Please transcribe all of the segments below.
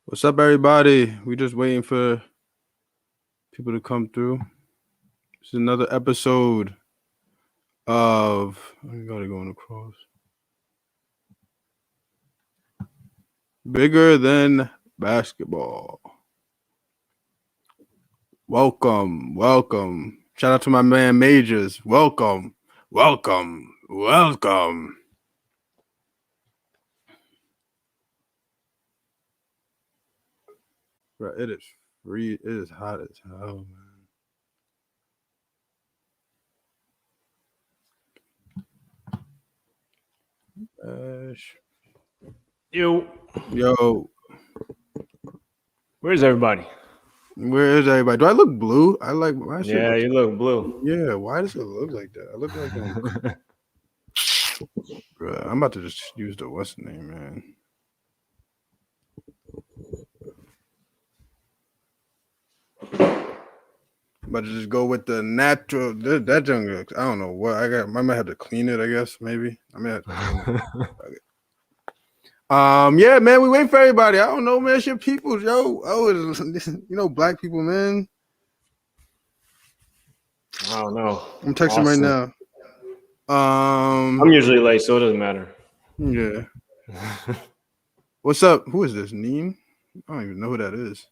What's up, everybody? We just waiting for people to come through. It's another episode of. I gotta go on across. Bigger than basketball. Welcome. Shout out to my man Majors. Welcome. Bro, it is free. It is hot as hell, man. Yo. Where's everybody? Where is everybody? Do I look blue? I like my shit. Yeah, you look blue. Yeah, why does it look like that? I look like Bro, I'm about to just use the what's the name, man. I'm about to just go with the natural. That jungle. I don't know what I got. I might have to clean it. I guess maybe. I may have to clean it. Yeah, man. We waiting for everybody. I don't know, man. It's your people, yo. Black people, man. I don't know. I'm texting right now. I'm usually late, so it doesn't matter. Yeah. What's up? Who is this? Neem? I don't even know who that is.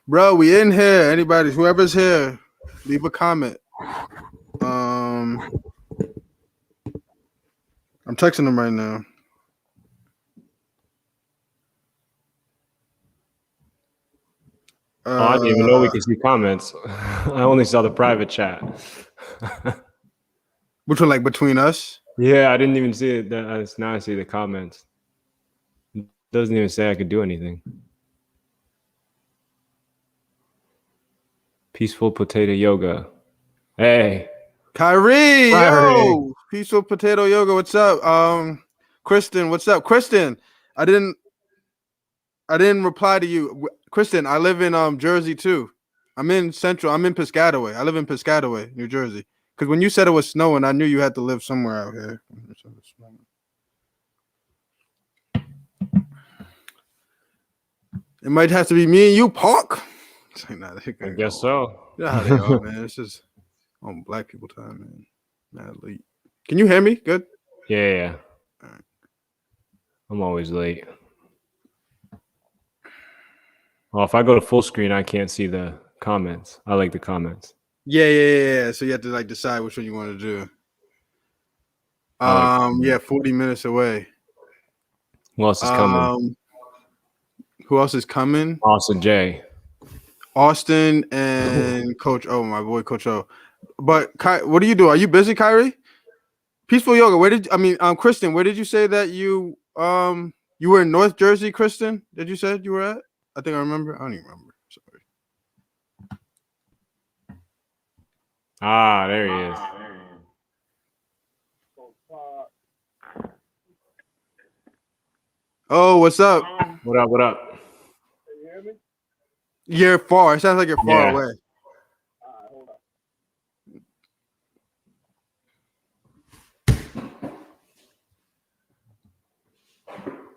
Bro, we in here. Anybody, whoever's here, leave a comment. I'm texting them right now. I didn't even know we could see comments. I only saw the private chat. Which one, like between us? Yeah, I didn't even see it. Now I see the comments. It doesn't even say I could do anything. Peaceful potato yoga. Hey. Kyrie, yo. Peaceful potato yoga. What's up? Kristen, what's up? Kristen, I didn't reply to you. Kristen, I live in Jersey too. I'm in Piscataway. I live in Piscataway, New Jersey. Because when you said it was snowing, I knew you had to live somewhere out here. It might have to be me and you, Park. I guess so. Yeah, how they are, man. It's just on black people time, man. Mad late. Can you hear me? Good? Yeah. All right. I'm always late. Well, if I go to full screen, I can't see the comments. I like the comments. Yeah. So you have to like decide which one you want to do. 40 minutes away. Who else is coming? Who else is coming? Austin J. Austin and Coach O, my boy Coach O. But what do you do? Are you busy, Kyrie? Peaceful yoga. Kristen, where did you say that you were in North Jersey, Kristen? Did you say you were at? I think I remember. I don't even remember. Sorry. There he is. Oh, what's up? What up? Can you hear me? You're far. It sounds like you're far away. Hold on.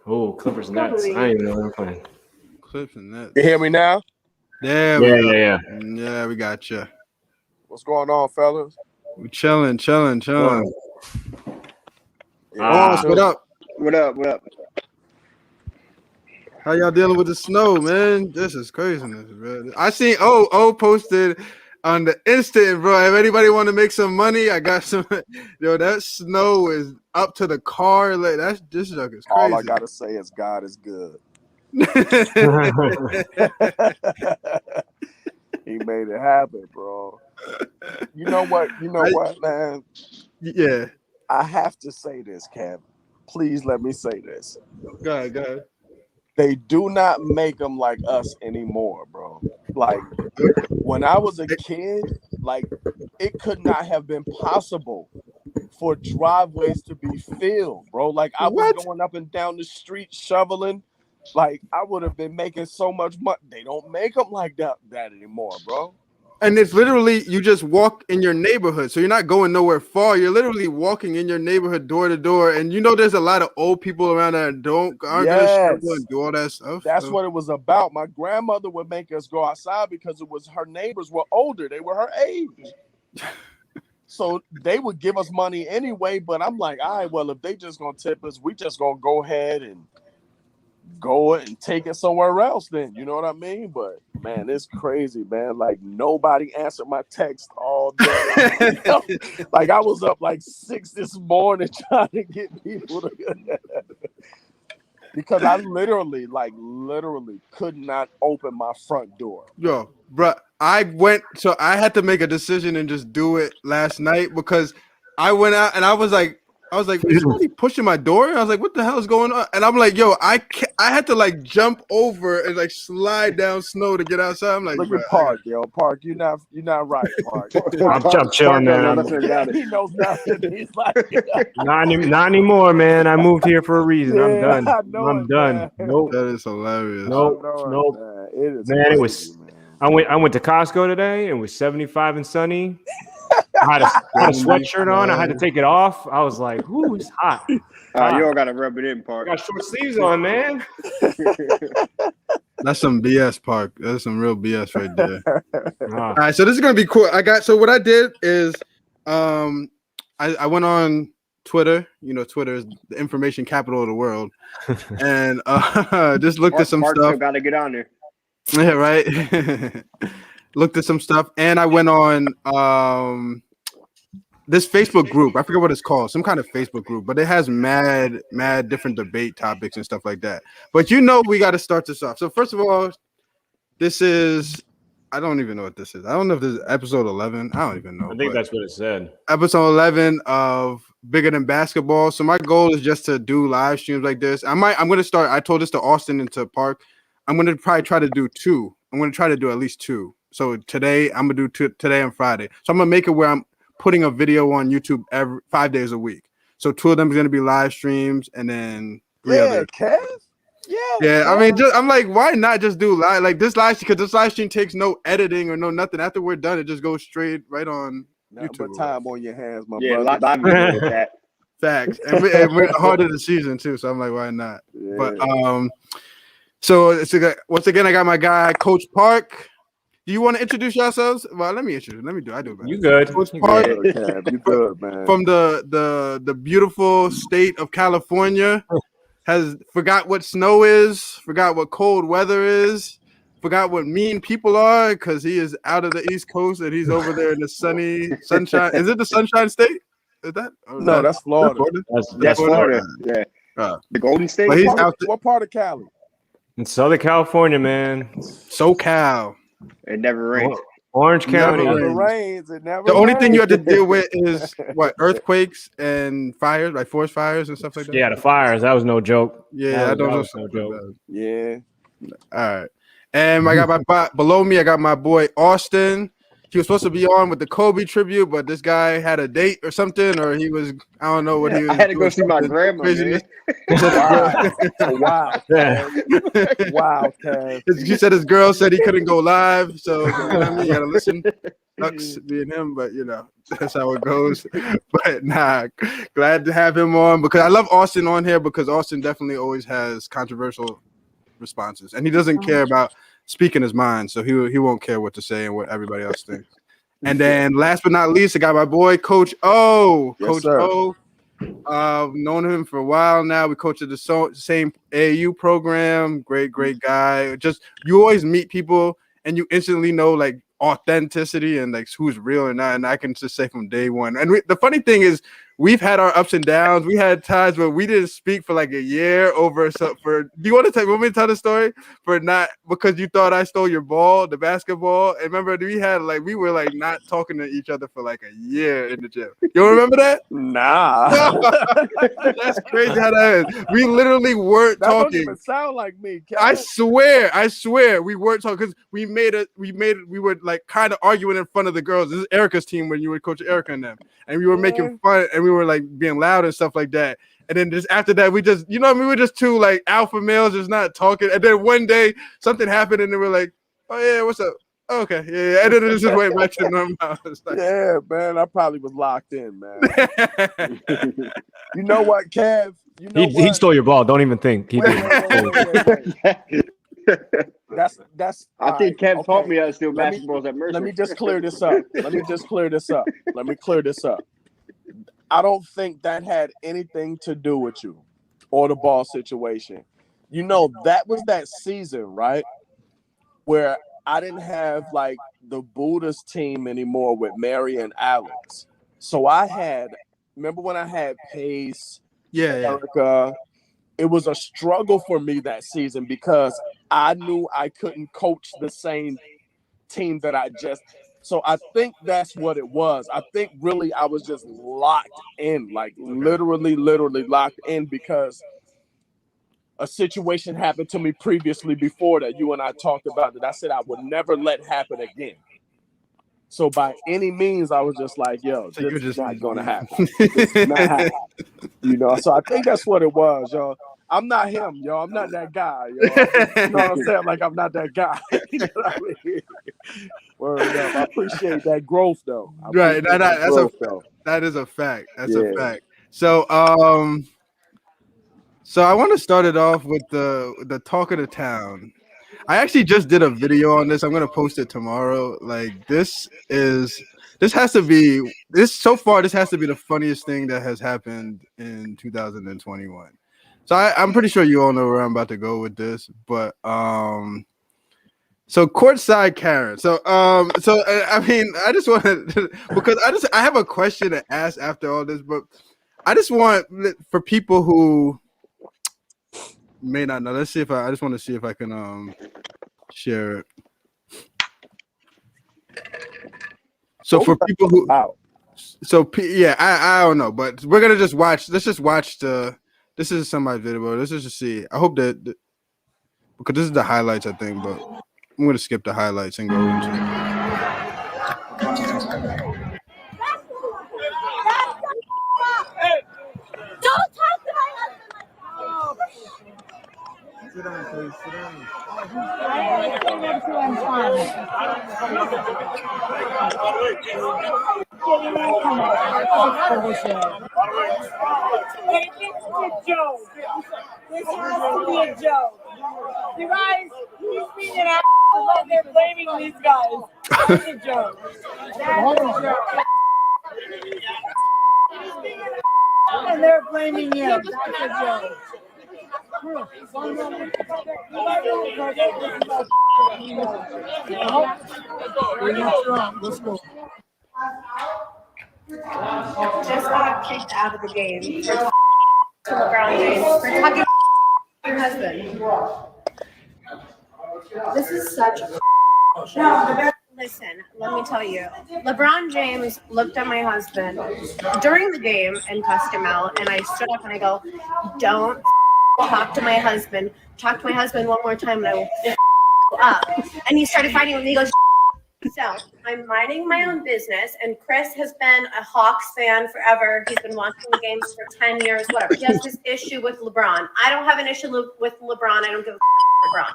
Oh, Clippers Nets. I didn't even know they were playing. Clips and Nets. You hear me now? Yeah. Yeah, we got you. What's going on, fellas? We chilling. Yeah. What up? How y'all dealing with the snow, man? This is craziness, bro. I seen O posted on the instant, bro. If anybody want to make some money, I got some. Yo, that snow is up to the car. Like this junk is crazy. All I gotta say is God is good. He made it happen, bro. You know what, man? Yeah. I have to say this, Kev. Please let me say this. Go ahead. They do not make them like us anymore, bro. Like, when I was a kid, like, it could not have been possible for driveways to be filled, bro. Like, I was going up and down the street shoveling. Like, I would have been making so much money. They don't make them like that anymore, bro. And it's literally you just walk in your neighborhood, so you're not going nowhere far. You're literally walking in your neighborhood door to door, and you know there's a lot of old people around that aren't gonna struggle and do all that stuff. That's what it was about. My grandmother would make us go outside because it was her neighbors were older. They were her age. So they would give us money anyway, but I'm like, all right, well, if they just gonna tip us, we just gonna go ahead and go and take it somewhere else then. You know what I mean? But man, it's crazy, man. Like nobody answered my text all day. Like I was up like 6 this morning trying to get people to because I literally could not open my front door. Yo, bro, I had to make a decision and just do it last night because I went out and I was like, is somebody pushing my door? And I was like, what the hell is going on? And I'm like, yo, I had to like jump over and like slide down snow to get outside. I'm like, look at Park, yo, Park, you're not right, Park. I'm chilling, man. He knows nothing. He's like, not anymore, man. I moved here for a reason. I'm done. I'm done. Man. Nope. that is hilarious. Nope. Man. It is Man, crazy, it was. man. I went to Costco today. It was 75 and sunny. I had a sweatshirt on. I had to take it off. I was like, "Ooh, it's hot." You all gotta rub it in, Park. I got short sleeves on, man. That's some BS, Park. That's some real BS right there. Nah. All right, so this is gonna be cool. So what I did is, I went on Twitter. You know, Twitter is the information capital of the world, and just looked at some Park stuff. still gotta get on there. Yeah, right. Looked at some stuff, and I went on this Facebook group. I forget what it's called, some kind of Facebook group, but it has mad different debate topics and stuff like that. But you know, we got to start this off. So first of all, this is, I don't even know what this is. I don't know if this is episode 11. I don't even know. I think that's what it said. Episode 11 of Bigger Than Basketball. So my goal is just to do live streams like this. I'm going to start. I told this to Austin and to Park. I'm going to probably try to do 2. I'm going to try to do at least 2. So today I'm going to do today and Friday. So I'm going to make it where I'm putting a video on YouTube every 5 days a week. So 2 of them is going to be live streams, and then 3 others. Kev? Yeah. I mean, I'm like, why not just do live like this live stream? Because this live stream takes no editing or no nothing. After we're done, it just goes straight right on YouTube. But time on your hands, my Yeah, brother. live video with that. Facts. And we're hard of the season too. So I'm like, why not? Yeah. But so it's once again, I got my guy, Coach Park. Do you want to introduce yourselves? Well, let me introduce. I do. Man. You good? Coach Park, You good, man. from the beautiful state of California, has forgot what snow is, forgot what cold weather is, forgot what mean people are, because he is out of the East Coast and he's over there in the sunny sunshine. Is it the Sunshine State? Is that? No, that's Florida. That's Florida. Yeah. The Golden State. But he's What part of Cali? In Southern California, man. SoCal. It never rains. Orange County. Never rains. It never The only thing you rains. have to deal with is what, earthquakes and fires, like forest fires and stuff like that. Yeah, the fires. That was no joke. Yeah, that was no joke. Yeah. All right. And I got below me, I got my boy Austin. He was supposed to be on with the Kobe tribute, but this guy had a date or something, or he was, I don't know what he was. I had to go see my grandma. Man. Wow. Yeah. Wow, Kev. He said his girl said he couldn't go live, so you know what I mean, you gotta listen. Sucks being him, but you know, that's how it goes. But nah, glad to have him on because I love Austin on here because Austin definitely always has controversial responses, and he doesn't care about speaking his mind, so he won't care what to say and what everybody else thinks. And then last but not least, I got my boy Coach O. Yes, Coach sir. O. Known him for a while now. We coach at the same AAU program. Great guy. Just you always meet people and you instantly know like authenticity and like who's real or not. And I can just say from day one. And the funny thing is, we've had our ups and downs. We had times where we didn't speak for like a year over something. Do you want me to tell the story for not because you thought I stole your ball, the basketball? And remember, we were like not talking to each other for like a year in the gym. You don't remember that? Nah. That's crazy how that is. We literally weren't That don't talking. even sound like me, Kev. I swear, we weren't talking because we were like kind of arguing in front of the girls. This is Erica's team when you were coaching Erica and them, and we were making fun and we were like being loud and stuff like that. And then just after that, we just, you know what I mean? We were just two like alpha males just not talking. And then one day something happened and they were like, oh yeah, what's up? Okay, yeah. And then it just went back to normal. Like... Yeah, man. I probably was locked in, man. You know what, Kev? You know he stole your ball. Don't even think. He did. Wait. That's. I think Kev okay. taught me how to steal basketballs at Mercer. Let me just clear this up. Let me clear this up. I don't think that had anything to do with you or the ball situation. You know, that was that season, right? Where I didn't have like the Buddha's team anymore with Mary and Alex. So remember when I had Pace, Erica? It was a struggle for me that season because I knew I couldn't coach the same team that I just. So I think that's what it was. I think really I was just locked in, like literally locked in because a situation happened to me previously before that you and I talked about that I said I would never let happen again. So by any means, I was just like, yo, so this is not going to happen. This is not happening. You know, so I think that's what it was, yo. I'm not him, yo. I'm not that guy, yo. You know what I'm saying? Like, I'm not that guy. You know what I mean? Word up. I appreciate that growth, though. Right. That is a fact. That's a fact. So, so I want to start it off with the talk of the town. I actually just did a video on this. I'm gonna post it tomorrow. Like this has to be the funniest thing that has happened in 2021. So I'm pretty sure you all know where I'm about to go with this, but so courtside Karen. So I mean I just want to because I have a question to ask after all this, but I just want for people who may not know. Let's see if I just want to see if I can share it. So for people who I don't know, but we're gonna just watch. Let's just watch this is somebody's video. Let's just see. I hope that because this is the highlights, I think, but I'm gonna skip the highlights and go into Don't talk to my husband. Sit down, please. Sit down. It's a joke. This has to be a joke. You guys, he's being an asshole and they're blaming these guys. That's a joke. That's a joke. He's being an asshole and they're blaming you. That's a joke. Let's go. Just got kicked out of the game for Lebron James for talking to your husband. This is such a no. Listen, let me tell you. LeBron James looked at my husband during the game and cussed him out, and I stood up and I go, "Don't talk to my husband. Talk to my husband one more time, and I will up." And he started fighting with me. He goes, so I'm minding my own business, and Chris has been a Hawks fan forever. He's been watching the games for 10 years, whatever. He has this issue with LeBron. I don't have an issue with LeBron. I don't give a LeBron.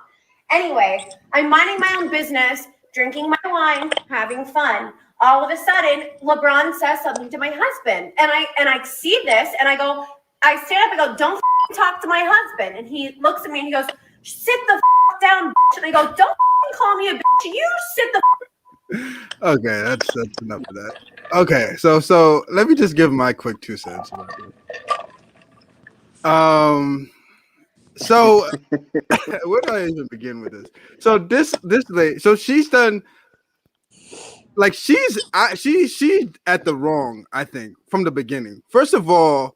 Anyway, I'm minding my own business, drinking my wine, having fun. All of a sudden, LeBron says something to my husband, and I see this, and I stand up and go, "Don't talk to my husband." And he looks at me and he goes, "Sit the down, bitch." And I go, "Don't call me a bitch. You sit the." Okay, that's enough of that. Okay, so let me just give my quick 2 cents. So where do I even begin with this? So this lady, so she's done like she's at the wrong, I think, from the beginning. First of all,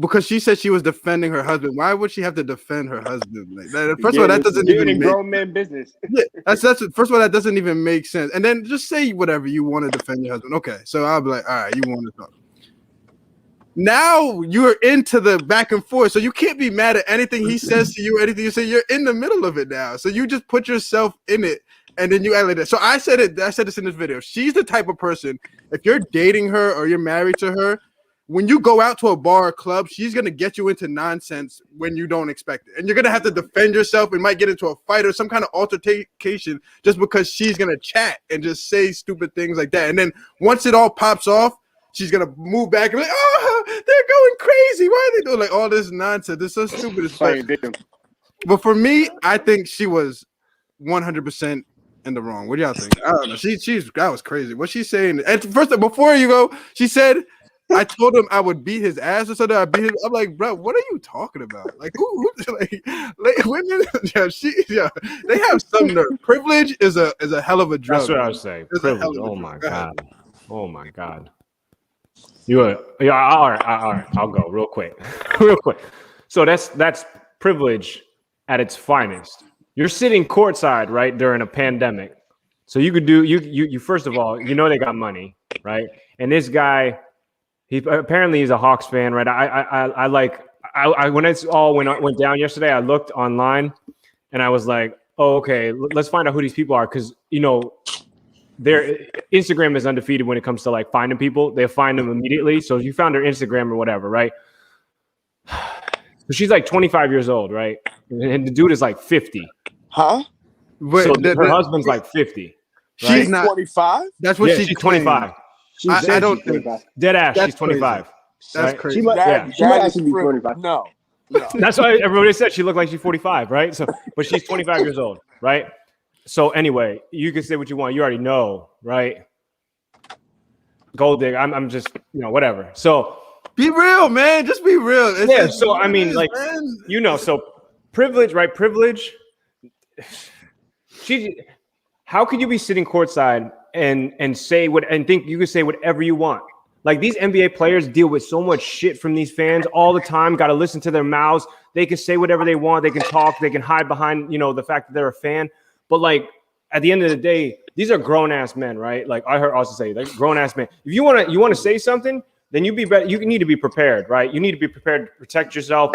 because she said she was defending her husband. Why would she have to defend her husband? Like that, first of all, that doesn't even make grown man business. Yeah, that's first of all, that doesn't even make sense. And then just say whatever you want to defend your husband. Okay, so I'll be like, all right, you want to talk. Now you're into the back and forth, so you can't be mad at anything he says to you, anything you say. You're in the middle of it now, so you just put yourself in it, and then you act like that. So I said this in this video. She's the type of person, if you're dating her or you're married to her, when you go out to a bar or club, she's gonna get you into nonsense when you don't expect it, and you're gonna have to defend yourself and might get into a fight or some kind of altercation just because she's gonna chat and just say stupid things like that. And then once it all pops off, she's gonna move back and be like, "Oh, they're going crazy. Why are they doing like all this nonsense? It's so stupid." But for me, I think she was 100% in the wrong. What do y'all think? I don't know. That was crazy. What she's saying? And first, before you go, she said, "I told him I would beat his ass or something. I beat him." I'm like, bro, what are you talking about? Like, who like women? Yeah, they have some nerve. Privilege is a hell of a drug. That's what I was saying. Privilege. Oh my god. Oh my god. Yeah. All right. I'll go real quick. So that's privilege at its finest. You're sitting courtside, right, during a pandemic. So you could do you first of all, they got money, right? And this guy, he apparently he's a Hawks fan, right? I when it all went down yesterday, I looked online and I was like, oh, okay, let's find out who these people are, because their Instagram is undefeated when it comes to like finding people. They'll find them immediately. So you found her Instagram or whatever, right? So she's like 25 years old, right? And the dude is like 50. Huh? But so her husband's like 50. She's right? not 25. That's what she's 25. I don't think dead ass. That's She's 25. Crazy. That's crazy. She might actually be 25. No. That's why everybody said she looked like she's 45, right? So, but she's 25 years old, right? So anyway, you can say what you want. You already know, right? Gold digger. I'm just, whatever. So be real, man. Just be real. So I mean, like, so privilege, right? Privilege. How could you be sitting courtside and say and think you could say whatever you want? Like, these NBA players deal with so much shit from these fans all the time. Got to listen to their mouths. They can say whatever they want. They can talk. They can hide behind, the fact that they're a fan. But like, at the end of the day, these are grown ass men, right? Like, I heard also say, like, grown ass men. If you want to say something, then you need to be prepared, right? You need to be prepared to protect yourself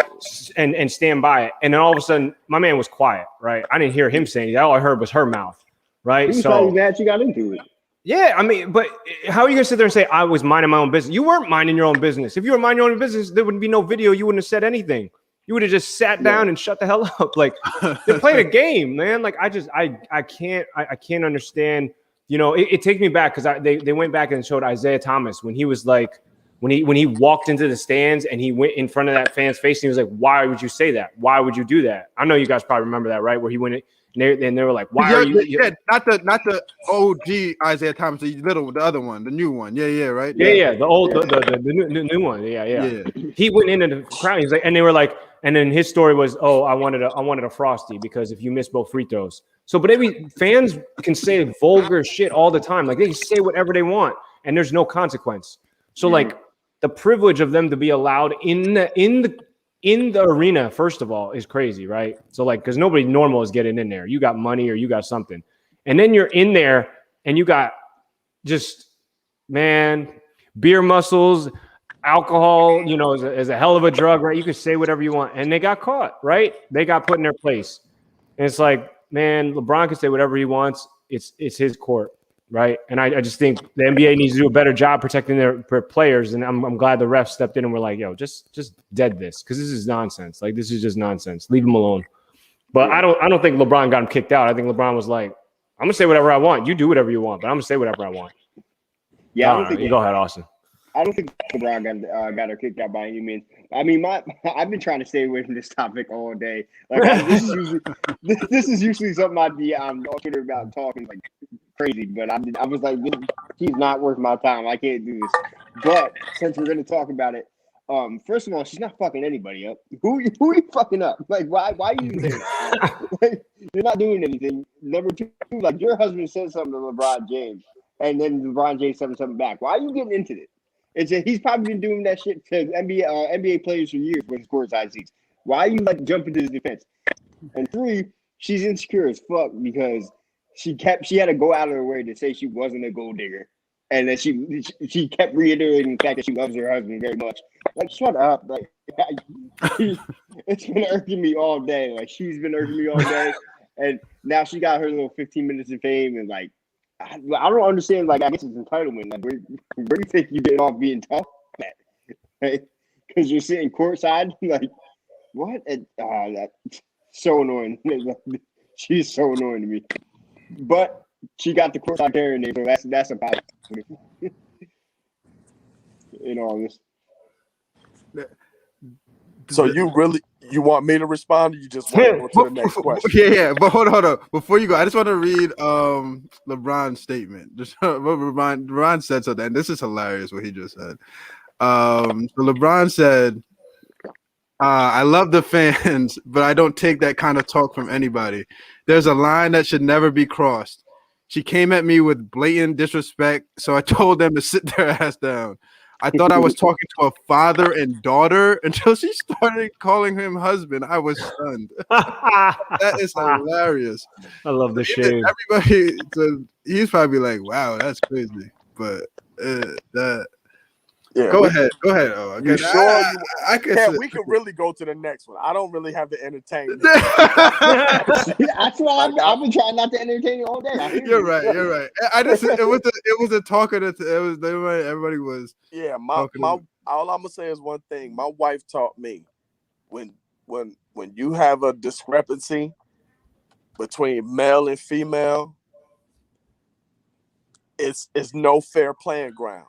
and stand by it. And then all of a sudden, my man was quiet, right? I didn't hear him saying that. All I heard was her mouth, right? He was probably mad she got into it. Yeah, I mean, but how are you gonna sit there and say I was minding my own business? You weren't minding your own business. If you were minding your own business, there wouldn't be no video. You wouldn't have said anything. You would have just sat down and shut the hell up. Like, they're playing a game, man. Like, I can't understand. It takes me back because they went back and showed Isaiah Thomas when he was like, when he walked into the stands and he went in front of that fan's face and he was like, "Why would you say that? Why would you do that?" I know you guys probably remember that, right? Where he went in. And they were like, "Why are you?" Yeah, not the OG Isaiah Thomas, the other one, the new one. Yeah, right. Yeah. The old, the new one. Yeah. He went into the crowd. He's like, and they were like, and then his story was, "Oh, I wanted a Frosty because if you miss both free throws." So, but fans can say vulgar shit all the time. Like, they can say whatever they want, and there's no consequence. So, like, the privilege of them to be allowed in the arena, first of all, is crazy, right? So, like, because nobody normal is getting in there. You got money or you got something. And then you're in there and you got just, man, beer muscles, alcohol, is a hell of a drug, right? You can say whatever you want. And they got caught, right? They got put in their place. And it's like, man, LeBron can say whatever he wants. It's his court, right? And I just think the NBA needs to do a better job protecting their players. And I'm glad the refs stepped in and were like, "Yo, just dead this, because this is nonsense. Like, this is just nonsense. Leave him alone." But I don't think LeBron got him kicked out. I think LeBron was like, "I'm gonna say whatever I want. You do whatever you want, but I'm gonna say whatever I want." Yeah, I don't think you go ahead, Austin. I don't think LeBron got her kicked out by any means. I mean, I've been trying to stay away from this topic all day. Like, this is usually something I'd be on Twitter about talking like crazy, but I was like, she's not worth my time. I can't do this. But since we're going to talk about it, first of all, she's not fucking anybody up. Who are you fucking up? Like, why are you even saying that? Like, you're not doing anything. Number two, like, your husband said something to LeBron James, and then LeBron James said something back. Why are you getting into this? He's probably been doing that shit to NBA players for years with his courtside seats. Why are you like jumping to his defense? And three, she's insecure as fuck because she had to go out of her way to say she wasn't a gold digger, and then she kept reiterating the fact that she loves her husband very much. Like, shut up! Like, it's been irking me all day. Like, she's been irking me all day, and now she got her little 15 minutes of fame, and like, I don't understand. Like, I guess it's entitlement. Like, where do you think you get off being tough? because you're sitting courtside. Like, what? That's so annoying. She's so annoying to me. But she got the courtside carrying name, so that's a positive in all this. So you want me to respond, or you just want to go to the next question? Yeah. But hold on. Before you go, I just want to read LeBron's statement. Just LeBron said something, and this is hilarious what he just said. So LeBron said, I love the fans, but I don't take that kind of talk from anybody. There's a line that should never be crossed. She came at me with blatant disrespect, so I told them to sit their ass down. I thought I was talking to a father and daughter until she started calling him husband. I was stunned. That is hilarious. I love the shade. Everybody, so he's probably like, "Wow, that's crazy." But that. Yeah, Go ahead. Oh, you sure? We could can really go to the next one. I don't really have to entertain. That's why I've been trying not to entertain you all day. You're right. It was a talk of everybody was. Yeah, all I'm gonna say is one thing. My wife taught me when you have a discrepancy between male and female, it's no fair playing ground.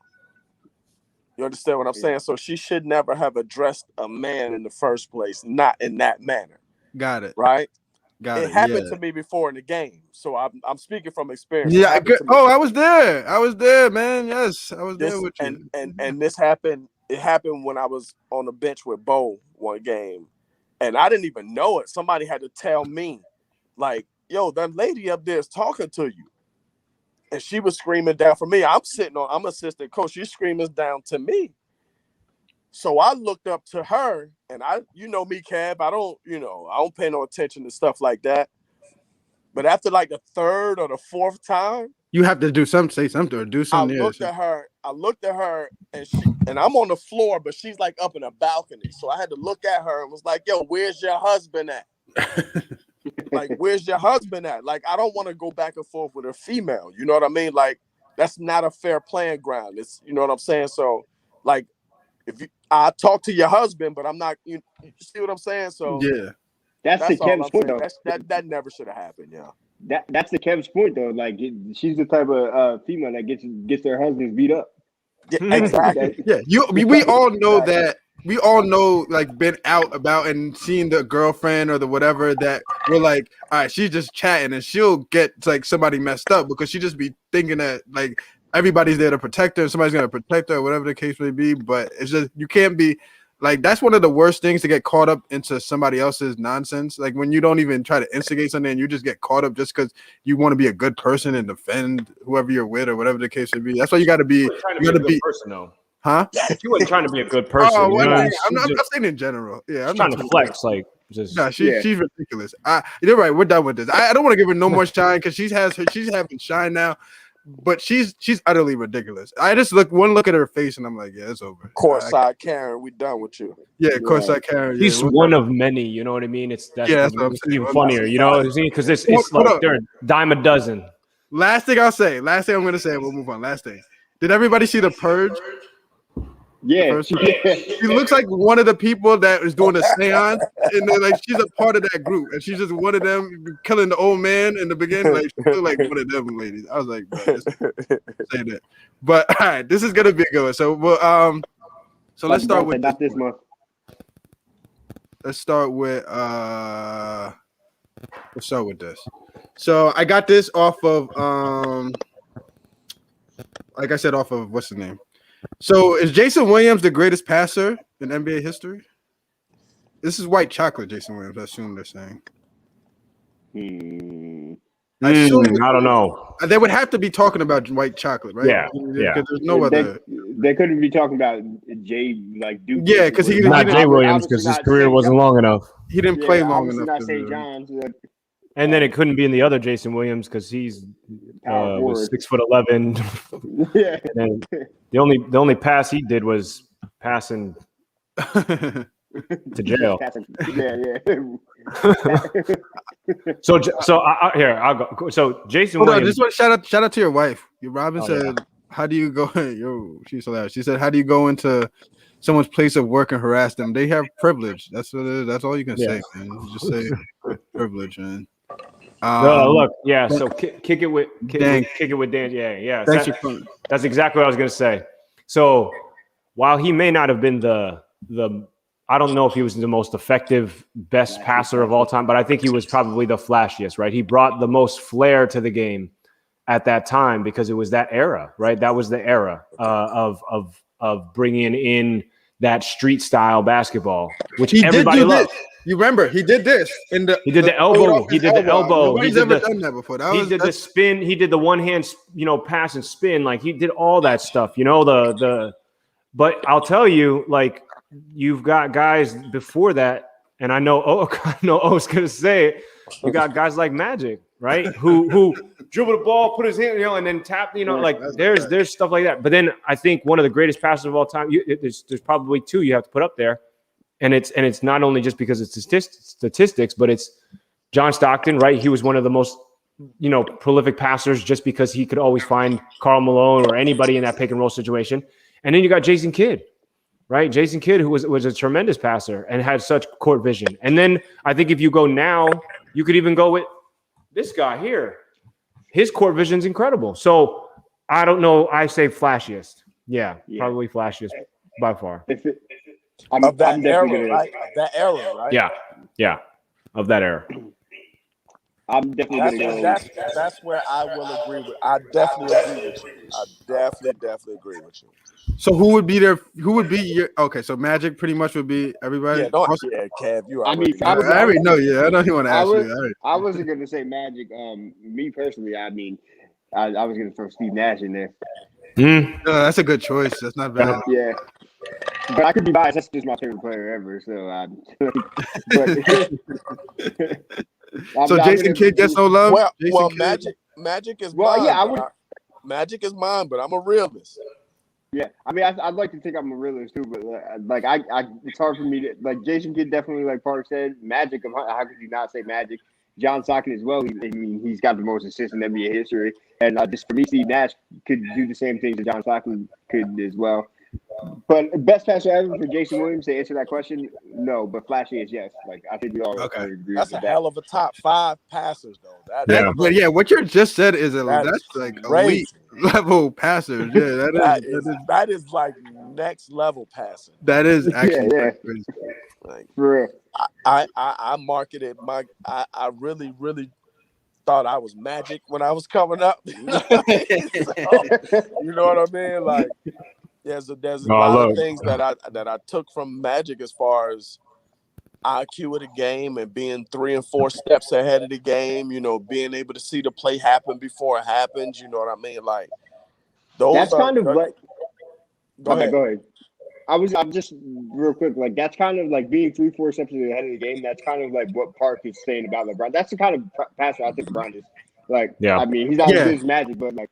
You understand what I'm saying? So she should never have addressed a man in the first place, not in that manner. Got it. Right? It happened to me before in the game. So I'm speaking from experience. Yeah. I was there. I was there, man. Yes, I was there with you. And this happened. It happened when I was on the bench with Bo one game, and I didn't even know it. Somebody had to tell me, like, "Yo, that lady up there is talking to you." And she was screaming down for me. I'm assistant coach. She's screaming down to me. So I looked up to her, and you know me, Kev. I don't pay no attention to stuff like that. But after like the third or the fourth time, you have to say something or do something. I looked at her, and I'm on the floor, but she's like up in a balcony. So I had to look at her and was like, "Yo, where's your husband at?" Like, where's your husband at? Like, I don't want to go back and forth with a female. You know what I mean? Like, that's not a fair playing ground. It's, you know what I'm saying? So, like, I talk to your husband, but I'm not. You see what I'm saying? So yeah, that's the Kev's point, though. That never should have happened. Yeah. That's the Kev's point, though. Like, she's the type of female that gets their husbands beat up. Yeah, exactly. Yeah, we all know that. We all know, like, been out about and seen the girlfriend or the whatever that we're like, all right, she's just chatting and she'll get like somebody messed up because she just be thinking that like everybody's there to protect her, somebody's gonna protect her, or whatever the case may be. But it's just you can't be like that's one of the worst things to get caught up into somebody else's nonsense. Like when you don't even try to instigate something and you just get caught up just because you want to be a good person and defend whoever you're with or whatever the case may be. That's why you got to be. You got to be person though. Huh? You weren't trying to be a good person. I'm saying in general. Yeah, I'm trying to flex. Like, just she's ridiculous. You're right. We're done with this. I don't want to give her no more shine because she's having shine now, but she's utterly ridiculous. I just look at her face and I'm like, yeah, it's over. Courtside Karen, we done with you. Yeah, courtside Karen. Yeah, he's one of many. You know what I mean? That's what I'm saying. Even funnier. You know what I'm saying? Because it's like they're a dime a dozen. Last thing I'm gonna say. We'll move on. Last thing. Did everybody see The Purge? Yeah, she looks like one of the people that is doing a seance, and then like she's a part of that group, and she's just one of them killing the old man in the beginning. Like she looked like one of them ladies. I was like, bro, say that. But all right, this is gonna be a good one. So let's start with this month. Let's start with this. So I got this off of like I said, off of what's the name? So is Jason Williams the greatest passer in NBA history? This is white chocolate, Jason Williams. I assume they're saying. I don't know. They would have to be talking about white chocolate, right? Yeah. Because there's no other. They couldn't be talking about Jay like Duke. Yeah, because he not Jay Williams because his career wasn't long enough. He didn't play long enough. Not St. John's. And then it couldn't be in the other Jason Williams because he's was 6'11". Yeah. And the only pass he did was passing to jail. So I'll go. So Jason Williams. Just want shout out to your wife. Your Robin said, "How do you go?" Yo, she's hilarious. She said, "How do you go into someone's place of work and harass them. They have privilege. That's what it is. That's all you can say, man. You just say privilege, man. Look, yeah. So kick it with Dan. Yeah. Thanks for coming. That's exactly what I was gonna say. So while he may not have been the I don't know if he was the most effective, best passer of all time, but I think he was probably the flashiest, right? He brought the most flair to the game at that time because it was that era, right? That was the era of bringing in that street style basketball, which everybody loved. You remember he did this he did the elbow. He did the elbow. Nobody's ever done that before. He did the spin. He did the one hand, pass and spin. Like he did all that stuff. But I'll tell you, like you've got guys before that, and I know O's gonna say it. You got guys like Magic, right? Who dribble the ball, put his hand, and then tap. Like there's stuff like that. But then I think one of the greatest passers of all time. There's probably two you have to put up there. And it's not only just because it's statistics, but it's John Stockton, right? He was one of the most, prolific passers just because he could always find Karl Malone or anybody in that pick and roll situation. And then you got Jason Kidd, right? Jason Kidd, who was a tremendous passer and had such court vision. And then I think if you go now, you could even go with this guy here. His court vision is incredible. So I don't know. I say flashiest. Yeah. Probably flashiest by far. Of that era, right? That era, right? Yeah, of that era. I'm definitely that's where I will agree with. I definitely agree with you. I definitely agree with you. So who would be there? Who would be your? Okay, so Magic pretty much would be everybody. Yeah, Kev, you are. I mean, I already know. Yeah, I don't even want to ask you. I wasn't going to say Magic. Me personally, I mean, I was going to throw Steve Nash in there. No, that's a good choice. That's not bad. Yeah. But I could be biased. That's just my favorite player ever. So Jason Kidd gets no love. Well, Magic is mine. Yeah, Magic is mine, but I'm a realist. Yeah, I mean, I'd like to think I'm a realist too, but it's hard for me to like. Jason Kidd definitely, like Park said, Magic. How could you not say Magic? John Stockton as well. He's got the most assists in NBA history, and just for me, Steve Nash could do the same things that John Stockton could as well. But best passer ever for Jason Williams to answer that question, no. But flashy is yes. Like I think we all agree. That's with a hell of a top 5 passers, though. But what you just said is that's like elite level passers. Yeah, that is like next level passing. That is actually crazy. Like, for real. I marketed I really thought I was Magic when I was coming up. So, you know what I mean? Like. There's a lot of things that I took from Magic as far as IQ of the game and being 3 and 4 steps ahead of the game, being able to see the play happen before it happens, you know what I mean? Like that's kind of like go ahead. I'm just real quick, like that's kind of like being 3-4 steps ahead of the game. That's kind of like what Park is saying about LeBron. That's the kind of passer I think LeBron is. Like, I mean, he's not as good as Magic, but like,